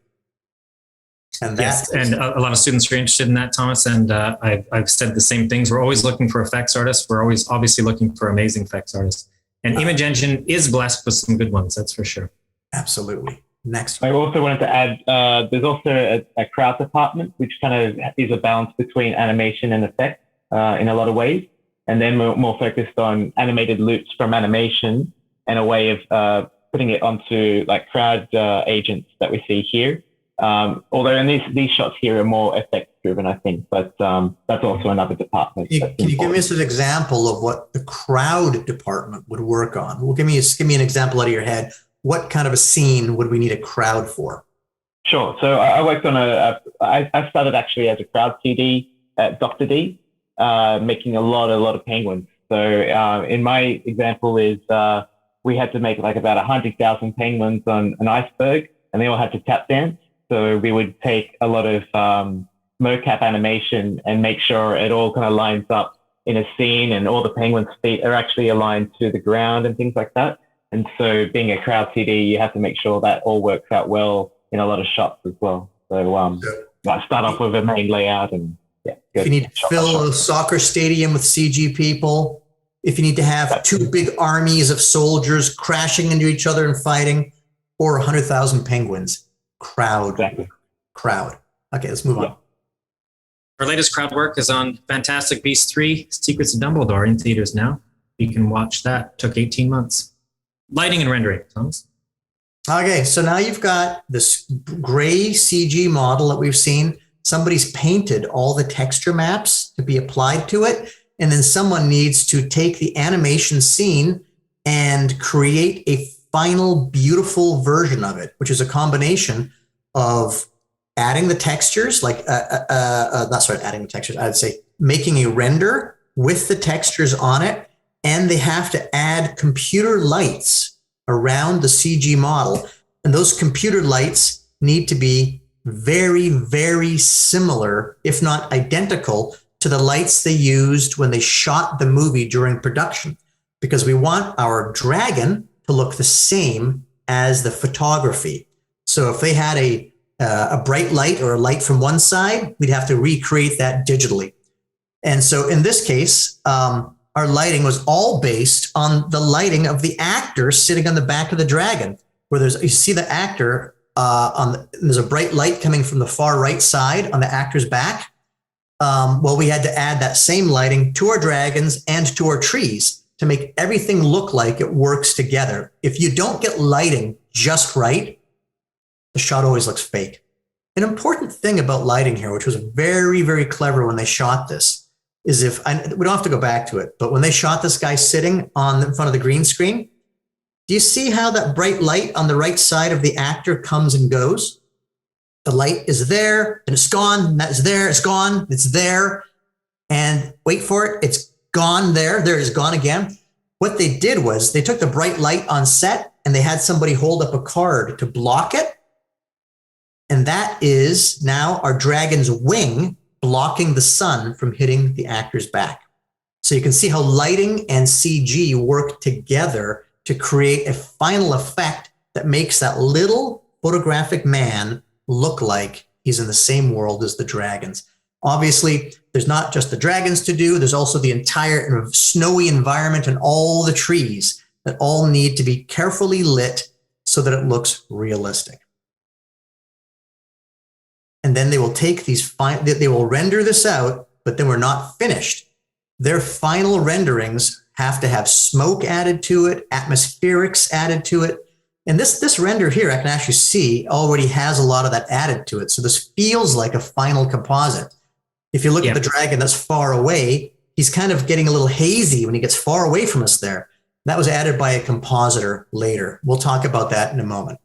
And yes, and a lot of students are interested in that, Thomas. And I've said the same things. We're always looking for effects artists. We're always obviously looking for amazing effects artists. And Image Engine is blessed with some good ones, that's for sure. Absolutely. Next. I also wanted to add, there's also a crowd department, which kind of is a balance between animation and effects in a lot of ways. And then more focused on animated loops from animation and a way of putting it onto like crowd agents that we see here. Although in these shots here are more effects driven, I think, but that's also another department. Can you give me an example of what the crowd department would work on? Well, give me an example out of your head. What kind of a scene would we need a crowd for? Sure. So I worked on I started actually as a crowd CD at Dr. D, making a lot of penguins. So in my example is we had to make like about 100,000 penguins on an iceberg, and they all had to tap dance. So we would take a lot of mocap animation and make sure it all kind of lines up in a scene, and all the penguins' feet are actually aligned to the ground and things like that. And so being a crowd CD, you have to make sure that all works out well in a lot of shots as well. So I start off with a main layout and if you need to fill a soccer stadium with CG people, if you need to have two big armies of soldiers crashing into each other and fighting, or 100,000 penguins, crowd. Okay, let's move on. Our latest crowd work is on Fantastic Beasts 3, Secrets of Dumbledore in theaters now. You can watch that. Took 18 months. Lighting and rendering, Thomas. Okay, so now you've got this gray CG model that we've seen. Somebody's painted all the texture maps to be applied to it. And then someone needs to take the animation scene and create a final beautiful version of it, which is a combination of adding the textures, adding the textures, I'd say making a render with the textures on it. And they have to add computer lights around the CG model. And those computer lights need to be very, very similar, if not identical, to the lights they used when they shot the movie during production, because we want our dragon to look the same as the photography. So if they had a bright light or a light from one side, we'd have to recreate that digitally. And so in this case, our lighting was all based on the lighting of the actor sitting on the back of the dragon, where you see the actor there's a bright light coming from the far right side on the actor's back. We had to add that same lighting to our dragons and to our trees to make everything look like it works together. If you don't get lighting just right, the shot always looks fake. An important thing about lighting here, which was very, very clever when they shot this, is we don't have to go back to it, but when they shot this guy sitting in front of the green screen, do you see how that bright light on the right side of the actor comes and goes? The light is there, and it's gone, that's there, it's gone, it's there, and wait for it, it's gone there it is gone again. What they did was they took the bright light on set and they had somebody hold up a card to block it. And that is now our dragon's wing blocking the sun from hitting the actor's back. So you can see how lighting and CG work together to create a final effect that makes that little photographic man look like he's in the same world as the dragons. Obviously, there's not just the dragons to do, there's also the entire snowy environment and all the trees that all need to be carefully lit so that it looks realistic. And then they will take they will render this out, but then we're not finished. Their final renderings have to have smoke added to it, atmospherics added to it. And this render here, I can actually see already has a lot of that added to it. So this feels like a final composite. If you look at the dragon that's far away, he's kind of getting a little hazy when he gets far away from us there. That was added by a compositor later. We'll talk about that in a moment.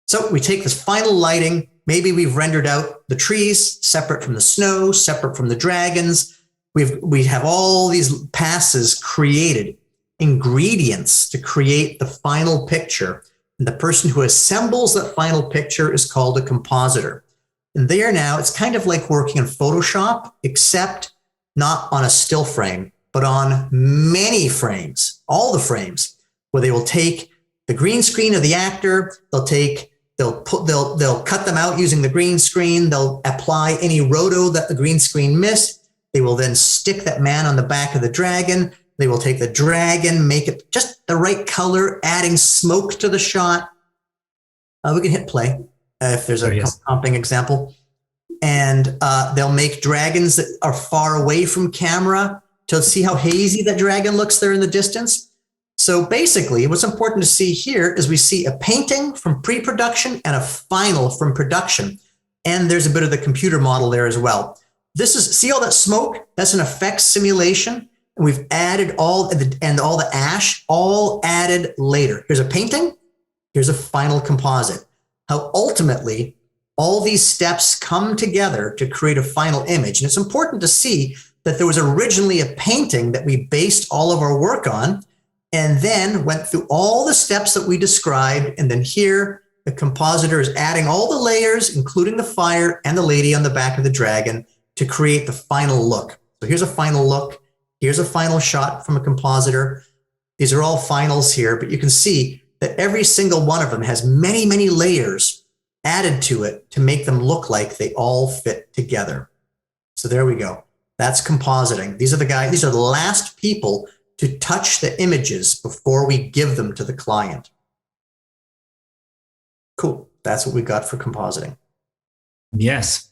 So we take this final lighting. Maybe we've rendered out the trees separate from the snow, separate from the dragons. We have all these passes created, ingredients to create the final picture. And the person who assembles that final picture is called a compositor. And there now, it's kind of like working in Photoshop, except not on a still frame, but on many frames, all the frames, where they will take the green screen of the actor, they'll cut them out using the green screen, they'll apply any roto that the green screen missed, they will then stick that man on the back of the dragon, they will take the dragon, make it just the right color, adding smoke to the shot. We can hit play if there's a comping example. And they'll make dragons that are far away from camera to see how hazy that dragon looks there in the distance. So basically, what's important to see here is we see a painting from pre-production and a final from production. And there's a bit of the computer model there as well. See all that smoke? That's an effects simulation. And we've added all the ash, all added later. Here's a painting. Here's a final composite. How ultimately all these steps come together to create a final image. And it's important to see that there was originally a painting that we based all of our work on, and then went through all the steps that we described. And then here, the compositor is adding all the layers, including the fire and the lady on the back of the dragon, to create the final look. So here's a final look. Here's a final shot from a compositor. These are all finals here, but you can see that every single one of them has many, many layers added to it to make them look like they all fit together. So there we go. That's compositing. These are the last people to touch the images before we give them to the client. Cool. That's what we got for compositing. Yes.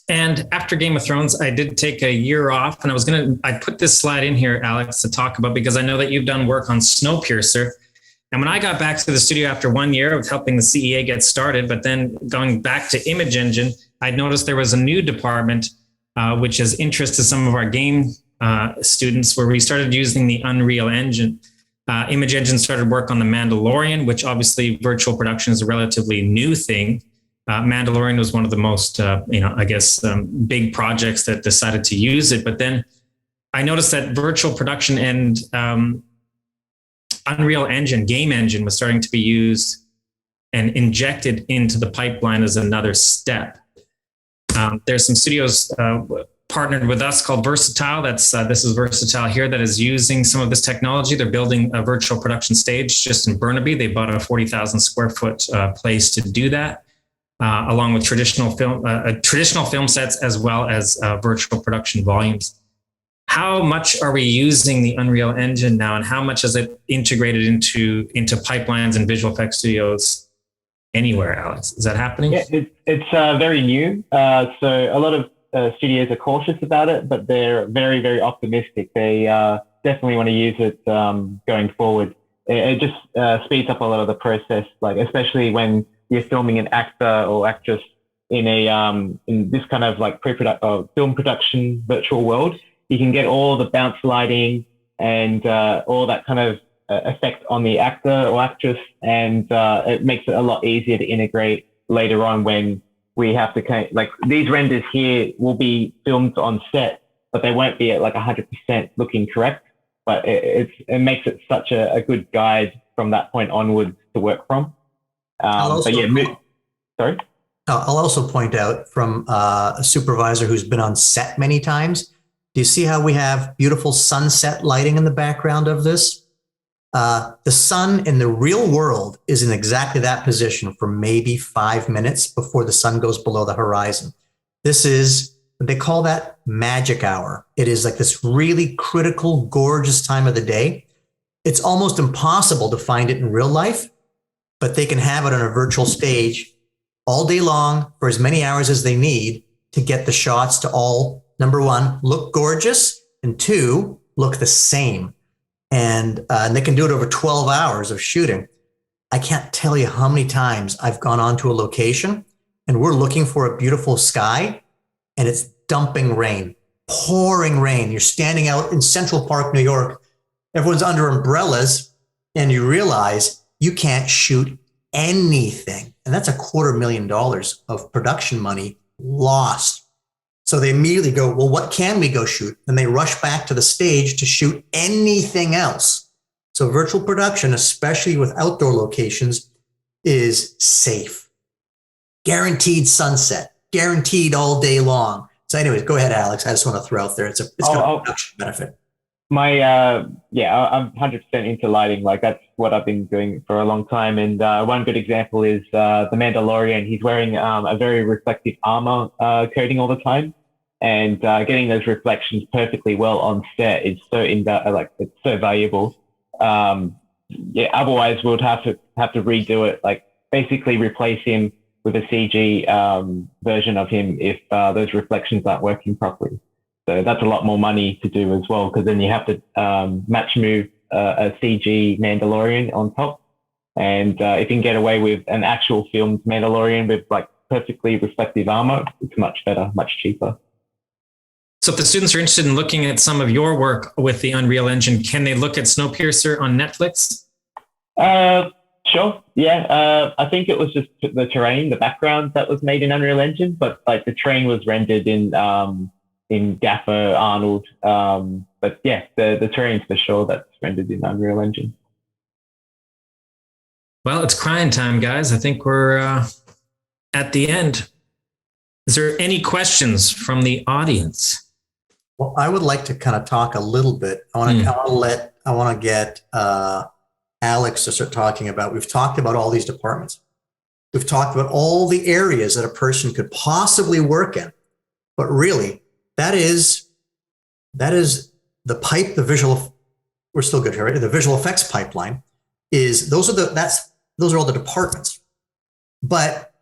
And after Game of Thrones, I did take a year off, and I put this slide in here, Alex, to talk about, because I know that you've done work on Snowpiercer. And when I got back to the studio after 1 year of helping the CEA get started, but then going back to Image Engine, I'd noticed there was a new department, which is interest to some of our game students, where we started using the Unreal Engine. Image Engine started work on The Mandalorian, which obviously virtual production is a relatively new thing. Mandalorian was one of the most, big projects that decided to use it. But then I noticed that virtual production and Unreal Engine, Game Engine, was starting to be used and injected into the pipeline as another step. There's some studios partnered with us called Versatile. This is Versatile here, that is using some of this technology. They're building a virtual production stage just in Burnaby. They bought a 40,000 square foot place to do that. Along with traditional film sets, as well as virtual production volumes. How much are we using the Unreal Engine now, and how much is it integrated into pipelines and visual effects studios anywhere, Alex? Is that happening? Yeah, it's very new. So a lot of studios are cautious about it, but they're very, very optimistic. They definitely want to use it going forward. It just speeds up a lot of the process, like especially when you're filming an actor or actress in in this kind of like film production virtual world, you can get all the bounce lighting and all that kind of effect on the actor or actress, and it makes it a lot easier to integrate later on when we have to like these renders here will be filmed on set, but they won't be at like 100% looking correct. But it makes it such a good guide from that point onwards to work from. But yeah, sorry. I'll also point out from a supervisor who's been on set many times. Do you see how we have beautiful sunset lighting in the background of this? The sun in the real world is in exactly that position for maybe 5 minutes before the sun goes below the horizon. This is, they call that magic hour. It is like this really critical, gorgeous time of the day. It's almost impossible to find it in real life, but they can have it on a virtual stage all day long for as many hours as they need to get the shots to all, number one, look gorgeous, and two, look the same. And they can do it over 12 hours of shooting. I can't tell you how many times I've gone onto a location and we're looking for a beautiful sky and it's dumping rain, pouring rain. You're standing out in Central Park, New York. Everyone's under umbrellas and you realize you can't shoot anything. And that's $250,000 of production money lost. So they immediately go, well, what can we go shoot? And they rush back to the stage to shoot anything else. So virtual production, especially with outdoor locations, is safe. Guaranteed sunset, guaranteed all day long. So anyways, go ahead, Alex. I just want to throw out there. It's got a production benefit. I'm 100% into lighting. Like that's what I've been doing for a long time. And one good example is the Mandalorian. He's wearing a very reflective armor coating all the time, and getting those reflections perfectly well on set is so it's so valuable. Otherwise we'll have to redo it. Like basically replace him with a CG version of him if those reflections aren't working properly. So that's a lot more money to do as well, because then you have to match move a CG Mandalorian on top. And if you can get away with an actual filmed Mandalorian with like perfectly reflective armor, it's much better, much cheaper. So if the students are interested in looking at some of your work with the Unreal Engine, can they look at Snowpiercer on Netflix? Sure. Yeah. I think it was just the terrain, the background that was made in Unreal Engine, but like the terrain was rendered in Gaffer Arnold. But yeah, the terrain's for sure that's rendered in Unreal Engine. Well, it's crying time, guys. I think we're at the end. Is there any questions from the audience? Well, I would like to kind of talk a little bit. I want to get Alex to start talking about. We've talked about all these departments. We've talked about all the areas that a person could possibly work in, but really, that is the pipe. The visual. We're still good here, right? The visual effects pipeline is those are all the departments, but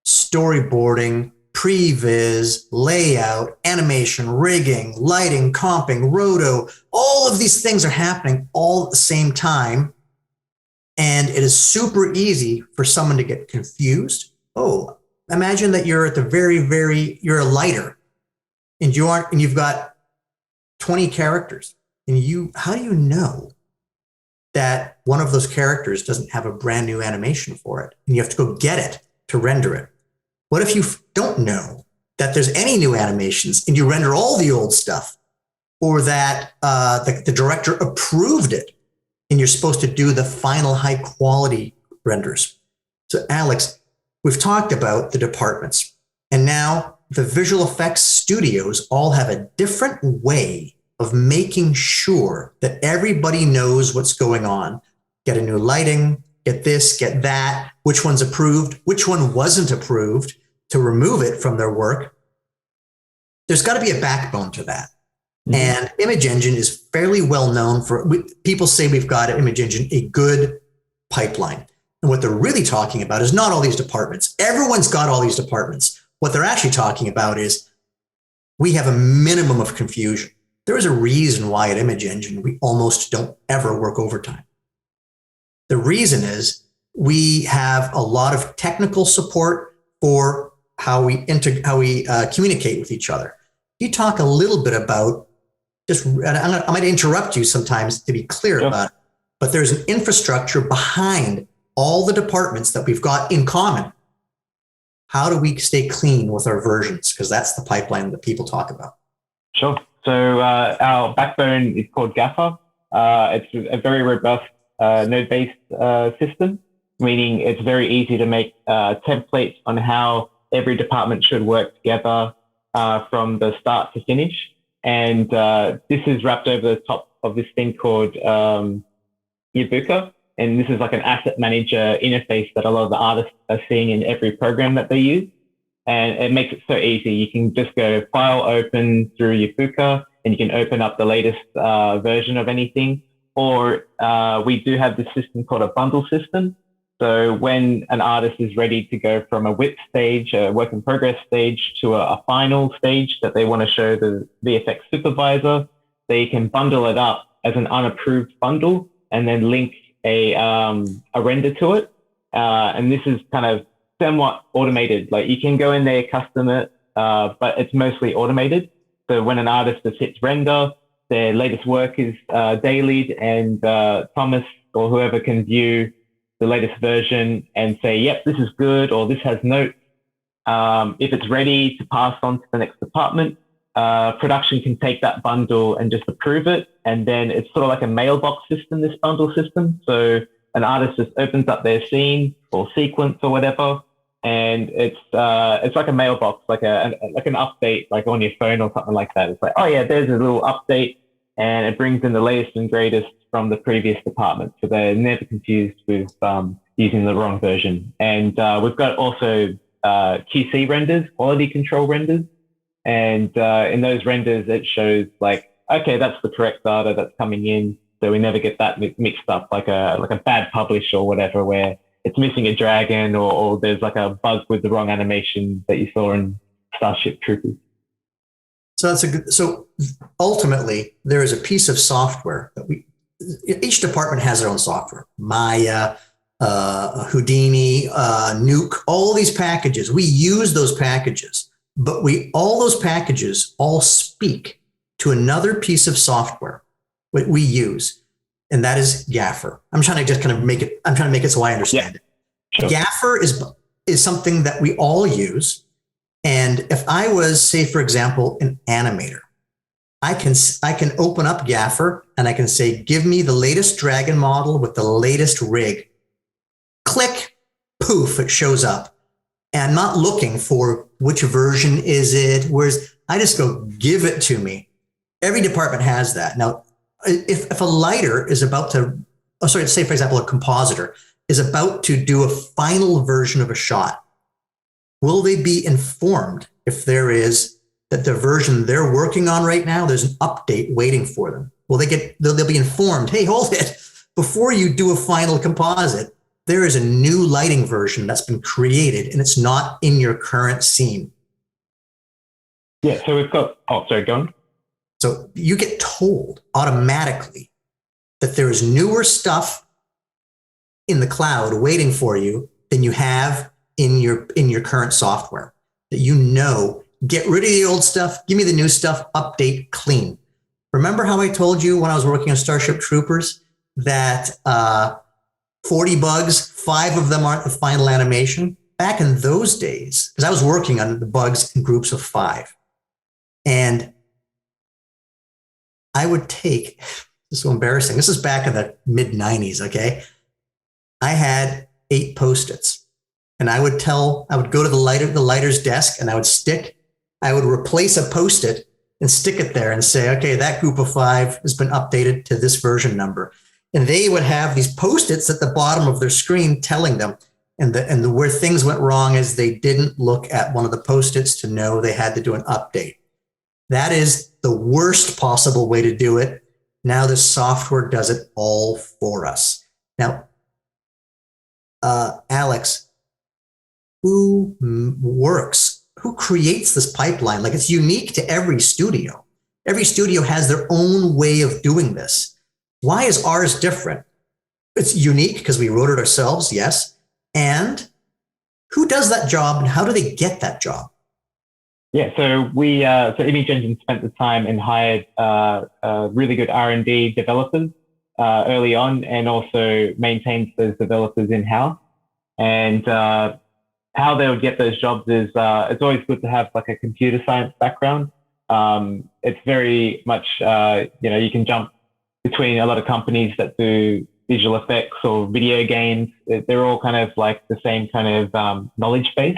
storyboarding, previs, layout, animation, rigging, lighting, comping, roto, all of these things are happening all at the same time. And it is super easy for someone to get confused. Oh, imagine that you're at the you're a lighter and you've got 20 characters and how do you know that one of those characters doesn't have a brand new animation for it and you have to go get it to render it? What if you don't know that there's any new animations and you render all the old stuff, or that the director approved it and you're supposed to do the final high quality renders? So Alex, we've talked about the departments, and now the visual effects studios all have a different way of making sure that everybody knows what's going on. Get a new lighting, get this, get that, which one's approved, which one wasn't approved, to remove it from their work. There's got to be a backbone to that. Mm-hmm. And Image Engine is fairly well known for, people say we've got at Image Engine a good pipeline. And what they're really talking about is not all these departments. Everyone's got all these departments. What they're actually talking about is we have a minimum of confusion. There is a reason why at Image Engine we almost don't ever work overtime. The reason is We have a lot of technical support for how we communicate with each other. You talk a little bit about I might interrupt you sometimes to be clear about it, but there's an infrastructure behind all the departments that we've got in common. How do we stay clean with our versions? Because that's the pipeline that people talk about. Sure. So our backbone is called Gaffer. It's a very robust node-based system, meaning it's very easy to make templates on how every department should work together from the start to finish. And this is wrapped over the top of this thing called Yabuka. And this is like an asset manager interface that a lot of the artists are seeing in every program that they use. And it makes it so easy. You can just go file open through Yabuka, and you can open up the latest version of anything. Or we do have this system called a bundle system. So when an artist is ready to go from a WIP stage, a work in progress stage, to a final stage that they want to show the VFX supervisor, they can bundle it up as an unapproved bundle and then link a render to it. And this is kind of somewhat automated. Like you can go in there, custom it, but it's mostly automated. So when an artist just hits render, their latest work is dailied, and Thomas or whoever can view the latest version and say, yep, this is good, or this has notes. If it's ready to pass on to the next department, production can take that bundle and just approve it. And then it's sort of like a mailbox system, this bundle system. So an artist just opens up their scene or sequence or whatever, and it's like a mailbox, like an update, like on your phone or something like that. It's like, oh yeah, there's a little update, and it brings in the latest and greatest from the previous department. So they're never confused with using the wrong version. And we've got also QC renders, quality control renders. And in those renders, it shows like, okay, that's the correct data that's coming in. So we never get that mixed up like a bad publish or whatever, where it's missing a dragon or there's like a bug with the wrong animation that you saw in Starship Troopers. So so ultimately, there is a piece of software that each department has their own software. Maya, Houdini, Nuke, all these packages. We use those packages, but all those packages all speak to another piece of software that we use, and that is Gaffer. I'm trying to just kind of make it so I understand it. Sure. Gaffer is something that we all use. And if I was, say, for example, an animator, I can open up Gaffer and I can say, give me the latest dragon model with the latest rig. Click, poof, it shows up. And I'm not looking for which version is it, I just go, give it to me. Every department has that. Now, if a lighter is about to, say, for example, a compositor is about to do a final version of a shot, will they be informed if that the version they're working on right now, there's an update waiting for them? They'll be informed, hey, hold it. Before you do a final composite, there is a new lighting version that's been created and it's not in your current scene. Yeah, so we've got, go on. So you get told automatically that there is newer stuff in the cloud waiting for you than you have in your current software. That get rid of the old stuff, give me the new stuff, update, clean. Remember how I told you when I was working on Starship Troopers that 40 bugs, 5 of them aren't the final animation? Back in those days, because I was working on the bugs in groups of 5. And I would take, this is so embarrassing. This is back in the mid 90s, okay? I had 8 Post-its. And I would go to the lighter's desk and I would replace a Post-it and stick it there and say, okay, that group of 5 has been updated to this version number. And they would have these Post-its at the bottom of their screen telling them, and where things went wrong is they didn't look at one of the Post-its to know they had to do an update. That is the worst possible way to do it. Now the software does it all for us. Now, Alex, who creates this pipeline? Like, it's unique to every studio. Every studio has their own way of doing this. Why is ours different? It's unique because we wrote it ourselves, yes. And who does that job and how do they get that job? Yeah, so so Image Engine spent the time and hired really good R&D developers early on, and also maintains those developers in-house. And how they would get those jobs is it's always good to have like a computer science background. It's very much, you can jump between a lot of companies that do visual effects or video games. They're all kind of like the same kind of knowledge base.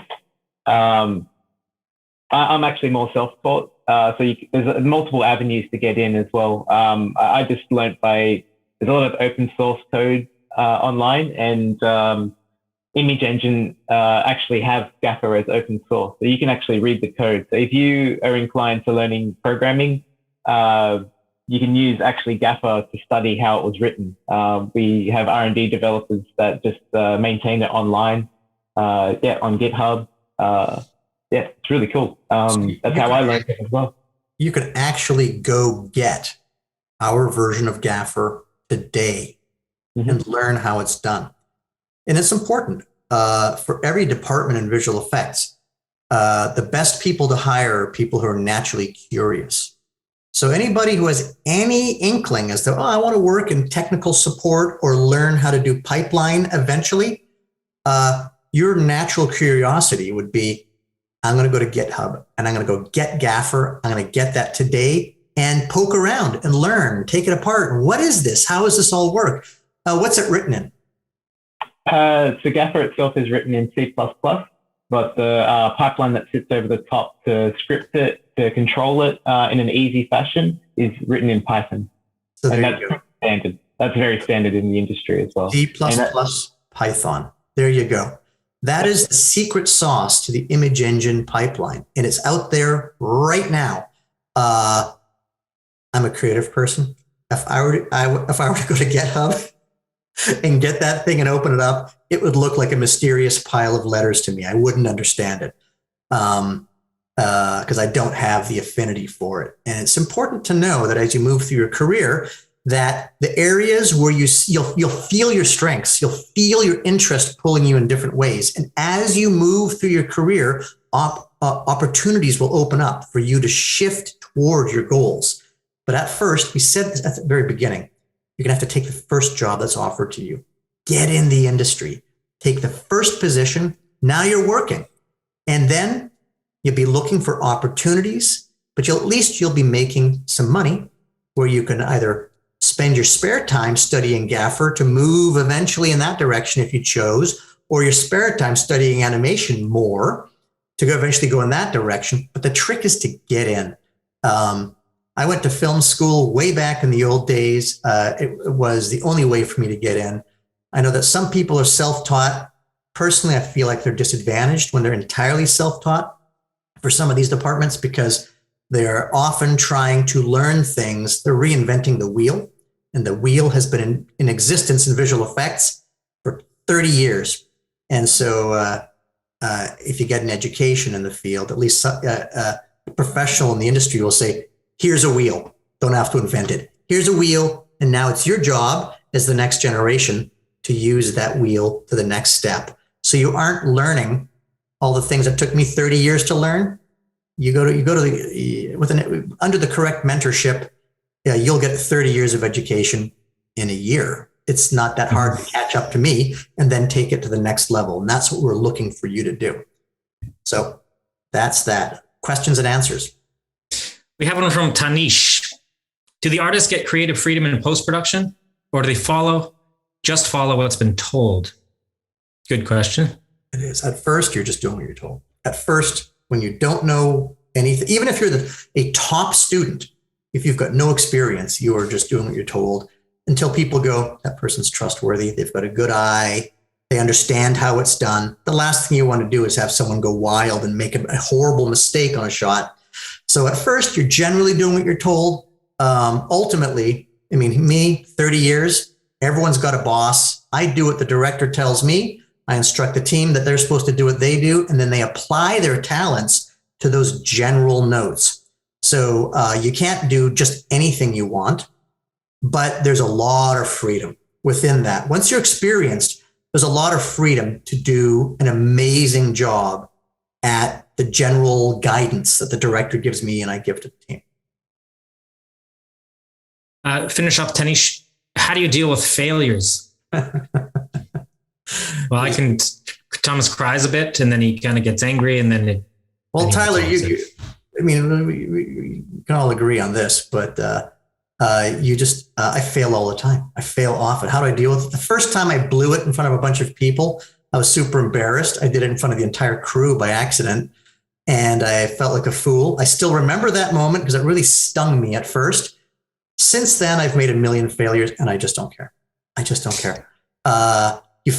I'm actually more self-taught, so there's multiple avenues to get in as well. I just learned there's a lot of open source code online, and Image Engine actually have Gaffer as open source, so you can actually read the code. So if you are inclined to learning programming, you can use actually Gaffer to study how it was written. We have R&D developers that just maintain it online, on GitHub. It's really cool. That's how I learned it as well. You could actually go get our version of Gaffer today and learn how it's done. And it's important for every department in visual effects. The best people to hire are people who are naturally curious. So anybody who has any inkling as to, I want to work in technical support or learn how to do pipeline eventually, your natural curiosity would be, I'm going to go to GitHub and I'm going to go get Gaffer. I'm going to get that today and poke around and learn, take it apart. What is this? How does this all work? What's it written in? So Gaffer itself is written in C++, but the pipeline that sits over the top to script it, to control it in an easy fashion, is written in Python. So and that's standard. That's very standard in the industry as well. C++ Python. There you go. That is the secret sauce to the Image Engine pipeline, and it's out there right now. I'm a creative person. If I were to go to GitHub and get that thing and open it up, it would look like a mysterious pile of letters to me. I wouldn't understand it because I don't have the affinity for it. And it's important to know that as you move through your career, that the areas where you'll feel your strengths, you'll feel your interest pulling you in different ways. And as you move through your career, opportunities will open up for you to shift toward your goals. But at first, we said this at the very beginning, you're going to have to take the first job that's offered to you. Get in the industry. Take the first position. Now you're working. And then you'll be looking for opportunities, but at least you'll be making some money where you can either spend your spare time studying Gaffer to move eventually in that direction if you chose, or your spare time studying animation more to eventually go in that direction. But the trick is to get in. I went to film school way back in the old days. It was the only way for me to get in. I know that some people are self-taught. Personally, I feel like they're disadvantaged when they're entirely self-taught for some of these departments because they're often trying to learn things. They're reinventing the wheel, and the wheel has been in existence in visual effects for 30 years. And so if you get an education in the field, at least a professional in the industry will say, here's a wheel. Don't have to invent it. Here's a wheel. And now it's your job as the next generation to use that wheel to the next step. So you aren't learning all the things that took me 30 years to learn. Under the correct mentorship, you'll get 30 years of education in a year. It's not that hard to catch up to me and then take it to the next level. And that's what we're looking for you to do. So that's that. Questions and answers. We have one from Tanish. Do the artists get creative freedom in post-production, or do they just follow what's been told? Good question. It is. At first, you're just doing what you're told. At first, when you don't know anything, even if you're a top student, if you've got no experience, you are just doing what you're told until people go, that person's trustworthy. They've got a good eye. They understand how it's done. The last thing you want to do is have someone go wild and make a horrible mistake on a shot. So at first, you're generally doing what you're told. Ultimately, I mean, me, 30 years, everyone's got a boss. I do what the director tells me. I instruct the team that they're supposed to do what they do, and then they apply their talents to those general notes. So you can't do just anything you want, but there's a lot of freedom within that. Once you're experienced, there's a lot of freedom to do an amazing job at the general guidance that the director gives me and I give to the team. Finish off, Tanish. How do you deal with failures? Well, Thomas cries a bit and then he kind of gets angry and then well, Tyler, we can all agree on this, but I fail all the time. I fail often. How do I deal with it? The first time I blew it in front of a bunch of people, I was super embarrassed. I did it in front of the entire crew by accident, and I felt like a fool. I still remember that moment because it really stung me at first. Since then, I've made a million failures, and I just don't care. I just don't care. You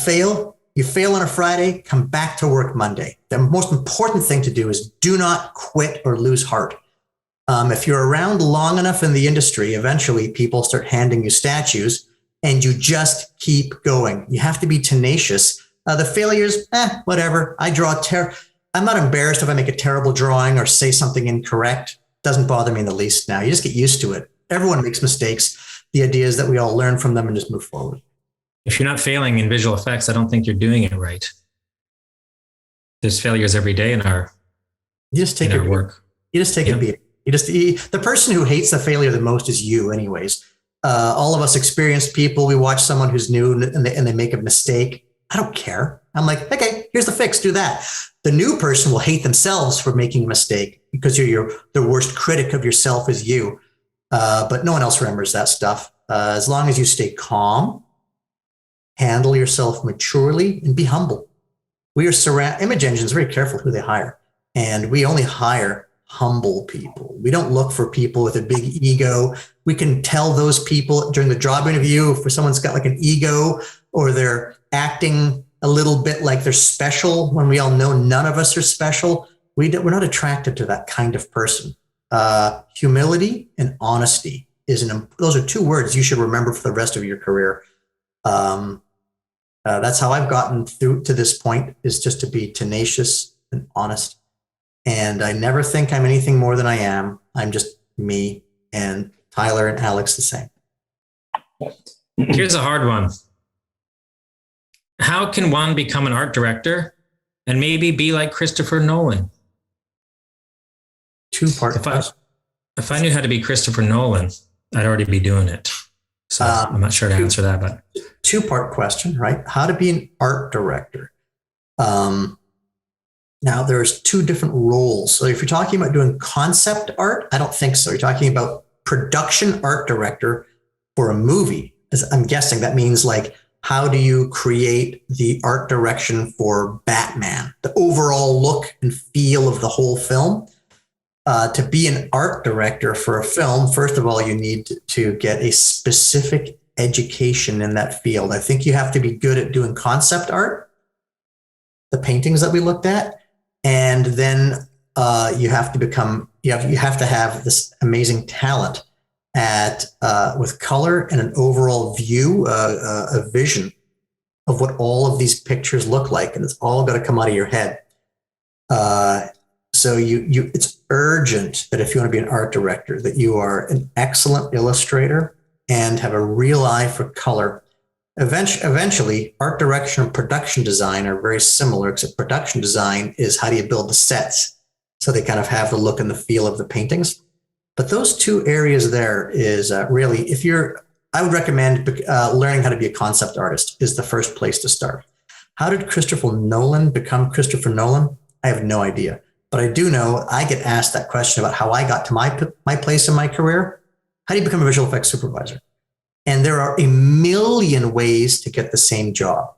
fail on a Friday, come back to work Monday. The most important thing to do is do not quit or lose heart. If you're around long enough in the industry, eventually people start handing you statues and you just keep going. You have to be tenacious. The failures, whatever. I'm not embarrassed if I make a terrible drawing or say something incorrect. Doesn't bother me in the least now. You just get used to it. Everyone makes mistakes. The idea is that we all learn from them and just move forward. If you're not failing in visual effects, I don't think you're doing it right. There's failures every day in our work. You just take a beat. The person who hates the failure the most is you anyways. All of us experienced people, we watch someone who's new and they make a mistake. I don't care. I'm like, okay, here's the fix, do that. The new person will hate themselves for making a mistake because the worst critic of yourself is you. But no one else remembers that stuff. As long as you stay calm, handle yourself maturely, and be humble. Image engines very careful who they hire. And we only hire humble people. We don't look for people with a big ego. We can tell those people during the job interview if someone's got like an ego or they're acting a little bit like they're special when we all know none of us are special. We're not attracted to that kind of person. Humility and honesty those are two words you should remember for the rest of your career. That's how I've gotten through to this point, is just to be tenacious and honest. And I never think I'm anything more than I am. I'm just me, and Tyler and Alex the same. Here's a hard one. How can one become an art director and maybe be like Christopher Nolan? Two-part question. If I knew how to be Christopher Nolan, I'd already be doing it. So I'm not sure to answer that, but two-part question, right? How to be an art director. Now there's two different roles. So if you're talking about doing concept art, I don't think so. You're talking about production art director for a movie. As I'm guessing that means like, how do you create the art direction for Batman, the overall look and feel of the whole film? To be an art director for a film, first of all, you need to get a specific education in that field. I think you have to be good at doing concept art, the paintings that we looked at, and then you have to have this amazing talent at with color and an overall view, a vision of what all of these pictures look like, and it's all got to come out of your head. So it's urgent that if you want to be an art director, that you are an excellent illustrator and have a real eye for color. Eventually, art direction and production design are very similar, except production design is how do you build the sets so they kind of have the look and the feel of the paintings. But those two areas there is really, I would recommend learning how to be a concept artist is the first place to start. How did Christopher Nolan become Christopher Nolan? I have no idea. But I do know I get asked that question about how I got to my place in my career. How do you become a visual effects supervisor? And there are a million ways to get the same job.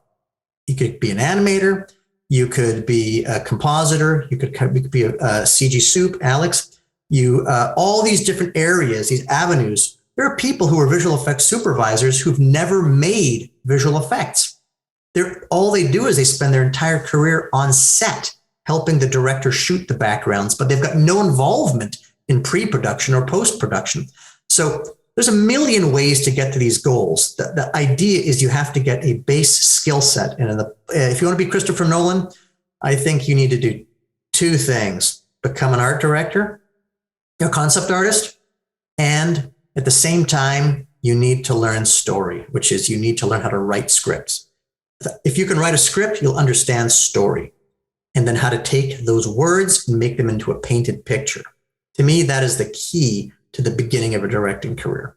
You could be an animator. You could be a compositor. You could be a CG soup, Alex. All these different areas, these avenues. There are people who are visual effects supervisors who've never made visual effects. All they do is they spend their entire career on set, helping the director shoot the backgrounds, but they've got no involvement in pre-production or post-production. So there's a million ways to get to these goals. The idea is you have to get a base skill set. And if you want to be Christopher Nolan, I think you need to do two things: become an art director, a concept artist, and at the same time, you need to learn story, which is you need to learn how to write scripts. If you can write a script, you'll understand story, and then how to take those words and make them into a painted picture. To me, that is the key to the beginning of a directing career.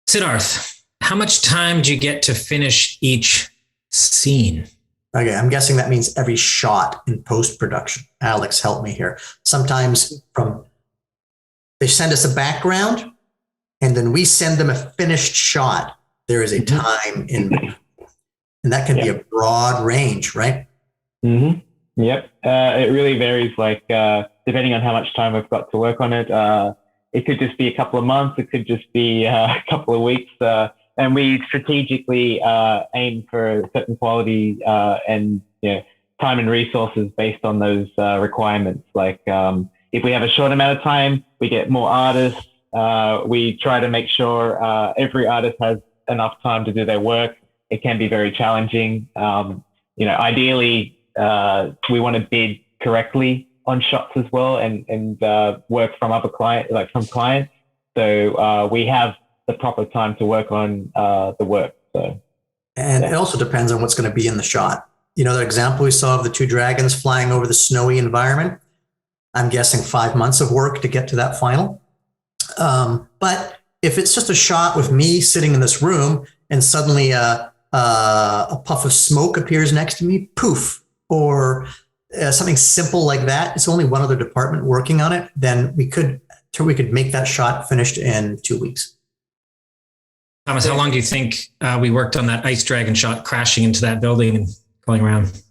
Siddharth, how much time do you get to finish each scene? Okay, I'm guessing that means every shot in post-production. Alex, help me here. Sometimes they send us a background, and then we send them a finished shot. There is a time in, and that can be a broad range, right? Mm-hmm. Yep. It really varies, depending on how much time we've got to work on it. It could just be a couple of months. It could just be a couple of weeks. And we strategically aim for a certain quality and time and resources based on those requirements. If we have a short amount of time, we get more artists. We try to make sure every artist has enough time to do their work. It can be very challenging. Ideally, we want to bid correctly on shots as well, and work from other clients, from clients. So we have the proper time to work on the work. And it also depends on what's going to be in the shot. The example we saw of the two dragons flying over the snowy environment, I'm guessing 5 months of work to get to that final. But if it's just a shot with me sitting in this room and suddenly a puff of smoke appears next to me, poof, or something simple like that, it's only one other department working on it, then we could make that shot finished in 2 weeks. Thomas, how long do you think we worked on that ice dragon shot crashing into that building and going around?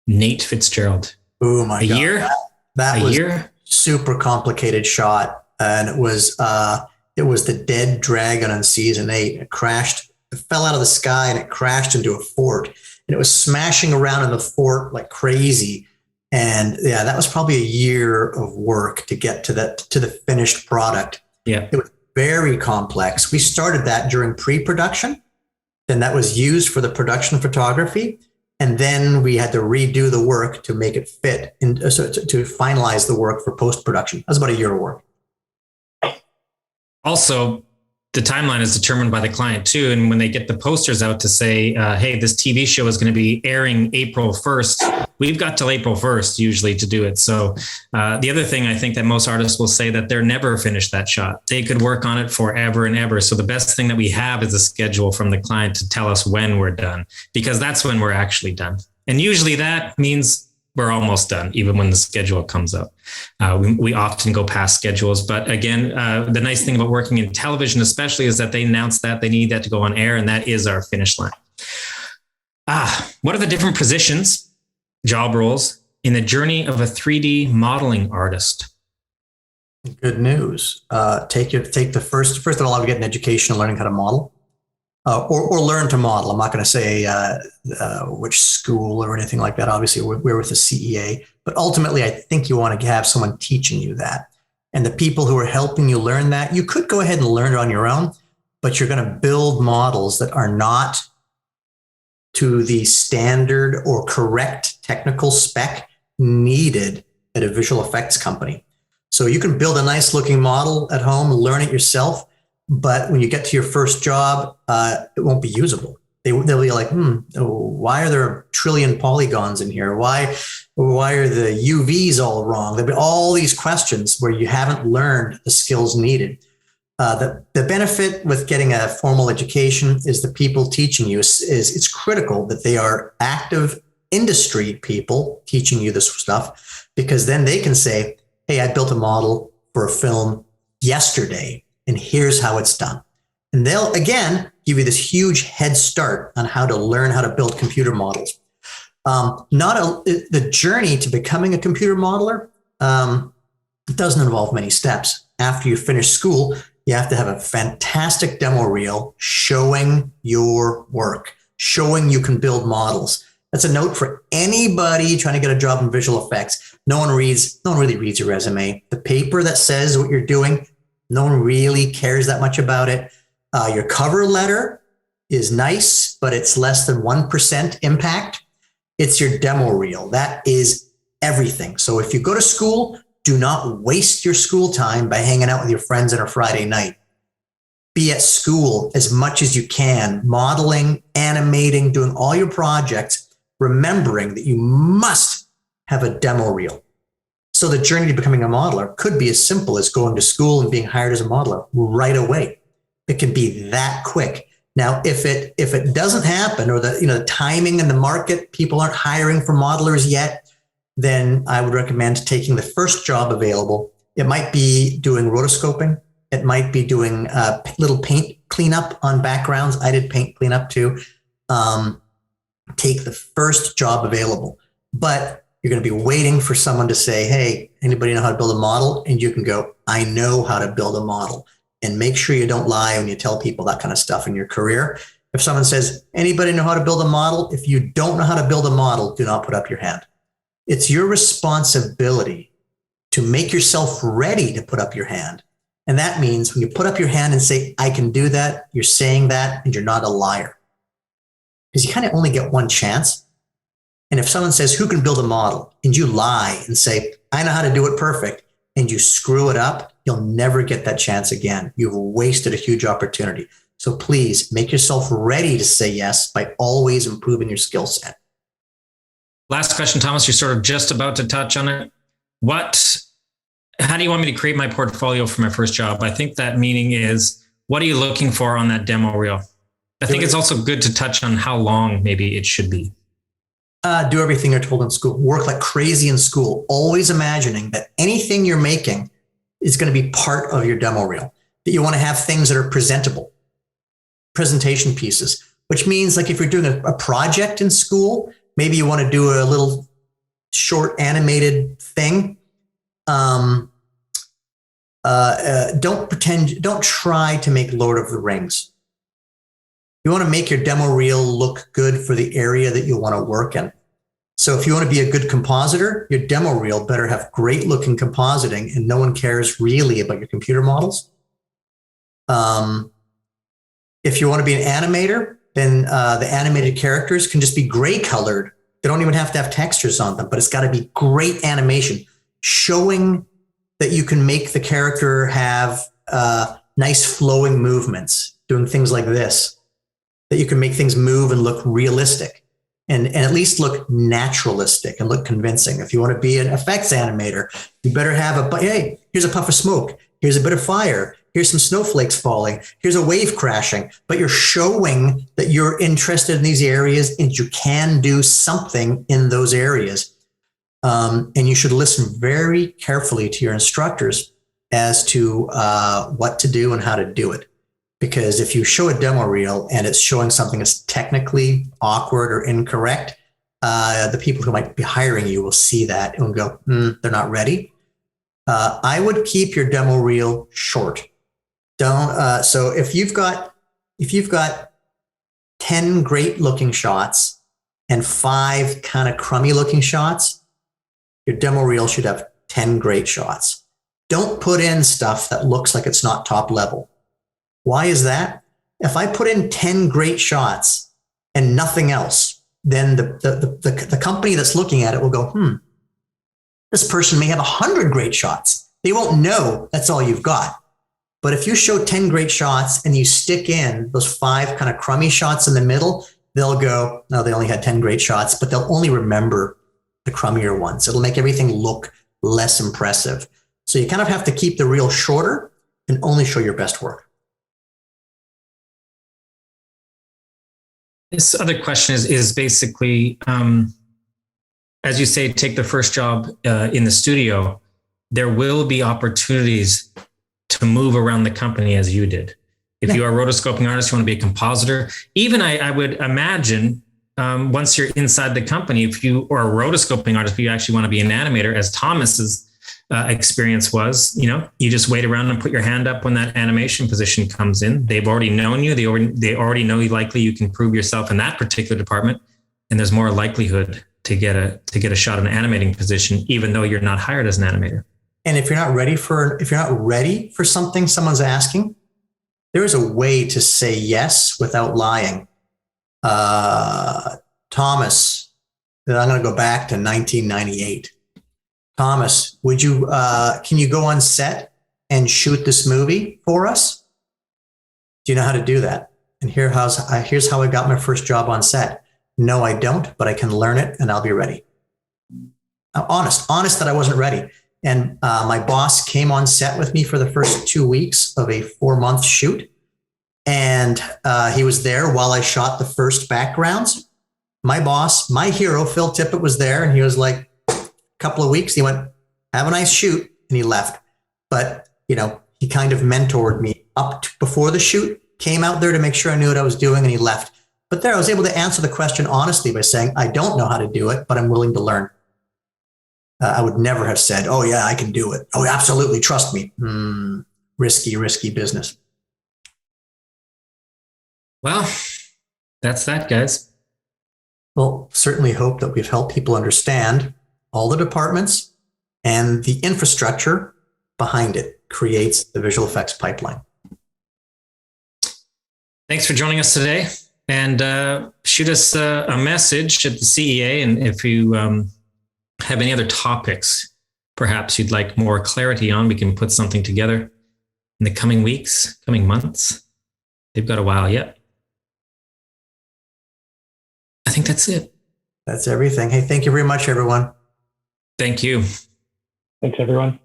Nate Fitzgerald. Oh my God. A year? That was a super complicated shot. And it was the dead dragon on season 8. It crashed, it fell out of the sky and it crashed into a fort. And it was smashing around in the fort like crazy. And yeah, that was probably a year of work to get to the finished product. Yeah. It was very complex. We started that during pre-production. Then that was used for the production photography. And then we had to redo the work to make it fit, to finalize the work for post-production. That was about a year of work. Also, the timeline is determined by the client too. And when they get the posters out to say, hey, this TV show is going to be airing April 1st, we've got till April 1st usually to do it. So the other thing I think that most artists will say that they're never finished that shot. They could work on it forever and ever. So the best thing that we have is a schedule from the client to tell us when we're done, because that's when we're actually done. And usually that means we're almost done, even when the schedule comes up. We often go past schedules. But again, the nice thing about working in television, especially, is that they announce that they need that to go on air, and that is our finish line. What are the different positions, job roles, in the journey of a 3D modeling artist? Good news. Take the first of all, I would get an education on learning how to model. Or learn to model. I'm not going to say which school or anything like that. Obviously, we're with the CEA, but ultimately, I think you want to have someone teaching you that. And the people who are helping you learn that, you could go ahead and learn it on your own, but you're going to build models that are not to the standard or correct technical spec needed at a visual effects company. So you can build a nice looking model at home, learn it yourself. But when you get to your first job, it won't be usable. They'll be like, why are there a trillion polygons in here? Why are the UVs all wrong? There'll be all these questions where you haven't learned the skills needed. The benefit with getting a formal education is the people teaching you is it's critical that they are active industry people teaching you this stuff, because then they can say, hey, I built a model for a film yesterday, and here's how it's done. And they'll, again, give you this huge head start on how to learn how to build computer models. The journey to becoming a computer modeler doesn't involve many steps. After you finish school, you have to have a fantastic demo reel showing your work, showing you can build models. That's a note for anybody trying to get a job in visual effects. No one really reads your resume. The paper that says what you're doing, no one really cares that much about it. Your cover letter is nice, but it's less than 1% impact. It's your demo reel. That is everything. So if you go to school, do not waste your school time by hanging out with your friends on a Friday night. be at school as much as you can, modeling, animating, doing all your projects, remembering that you must have a demo reel. So the journey to becoming a modeler could be as simple as going to school and being hired as a modeler right away. It can be that quick. Now, if it doesn't happen, or the timing in the market, people aren't hiring for modelers yet, then I would recommend taking the first job available. It might be doing rotoscoping. It might be doing little paint cleanup on backgrounds. I did paint cleanup too. Take the first job available, but you're going to be waiting for someone to say, hey, anybody know how to build a model? And you can go, I know how to build a model. And make sure you don't lie when you tell people that kind of stuff in your career. If someone says, anybody know how to build a model? If you don't know how to build a model, do not put up your hand. It's your responsibility to make yourself ready to put up your hand. And that means when you put up your hand and say, I can do that, you're saying that, and you're not a liar. Because you kind of only get one chance. And if someone says, who can build a model? And you lie and say, I know how to do it perfect, and you screw it up, you'll never get that chance again. You've wasted a huge opportunity. So please make yourself ready to say yes by always improving your skill set. Last question, Thomas, you're sort of just about to touch on it. How do you want me to create my portfolio for my first job? I think that meaning is, what are you looking for on that demo reel? I think it's also good to touch on how long maybe it should be. Do everything you're told in school. Work like crazy in school, always imagining that anything you're making is going to be part of your demo reel, that you want to have things that are presentable, presentation pieces, which means like if you're doing a project in school, maybe you want to do a little short animated thing. Don't try to make Lord of the Rings. You want to make your demo reel look good for the area that you want to work in. So if you want to be a good compositor, your demo reel better have great looking compositing, and no one cares really about your computer models. If you want to be an animator, then the animated characters can just be gray colored. They don't even have to have textures on them, but it's got to be great animation, showing that you can make the character have nice flowing movements, doing things like this, that you can make things move and look realistic and at least look naturalistic and look convincing. If you want to be an effects animator, you better have hey, here's a puff of smoke. Here's a bit of fire. Here's some snowflakes falling. Here's a wave crashing. But you're showing that you're interested in these areas and you can do something in those areas. And you should listen very carefully to your instructors as to what to do and how to do it. Because if you show a demo reel and it's showing something that's technically awkward or incorrect, the people who might be hiring you will see that and go, they're not ready. I would keep your demo reel short. Don't. So if you've got 10 great looking shots and 5 kind of crummy looking shots, your demo reel should have 10 great shots. Don't put in stuff that looks like it's not top level. Why is that? If I put in 10 great shots and nothing else, then the company that's looking at it will go, this person may have 100 great shots. They won't know that's all you've got. But if you show 10 great shots and you stick in those 5 kind of crummy shots in the middle, they'll go, no, they only had 10 great shots, but they'll only remember the crummier ones. It'll make everything look less impressive. So you kind of have to keep the reel shorter and only show your best work. This other question is basically, as you say, take the first job in the studio. There will be opportunities to move around the company as you did. If you are a rotoscoping artist, you want to be a compositor. Even I would imagine once you're inside the company, if you are a rotoscoping artist, if you actually want to be an animator, as Thomas's experience was, you just wait around and put your hand up when that animation position comes in. They've already known you. They already know likely you can prove yourself in that particular department, and there's more likelihood to get a shot in an animating position, even though you're not hired as an animator. And if you're not ready for something someone's asking, there is a way to say yes without lying. Thomas, then I'm going to go back to 1998. Thomas, can you go on set and shoot this movie for us? Do you know how to do that? And here's how I got my first job on set. No, I don't, but I can learn it and I'll be ready. I'm honest that I wasn't ready. And my boss came on set with me for the first 2 weeks of a 4-month shoot. And he was there while I shot the first backgrounds. My boss, my hero, Phil Tippett, was there. And he was like, a couple of weeks, he went, have a nice shoot. And he left. But, he kind of mentored me up to before the shoot, came out there to make sure I knew what I was doing, and he left. But there, I was able to answer the question honestly by saying, I don't know how to do it, but I'm willing to learn. I would never have said, oh, yeah, I can do it. Oh, absolutely. Trust me. Risky business. Well, that's that, guys. Well, certainly hope that we've helped people understand all the departments and the infrastructure behind it creates the visual effects pipeline. Thanks for joining us today. And shoot us a message at the CEA. And if you have any other topics, perhaps you'd like more clarity on, we can put something together in the coming weeks, coming months. They've got a while yet. I think that's it. That's everything. Hey, thank you very much, everyone. Thank you. Thanks, everyone.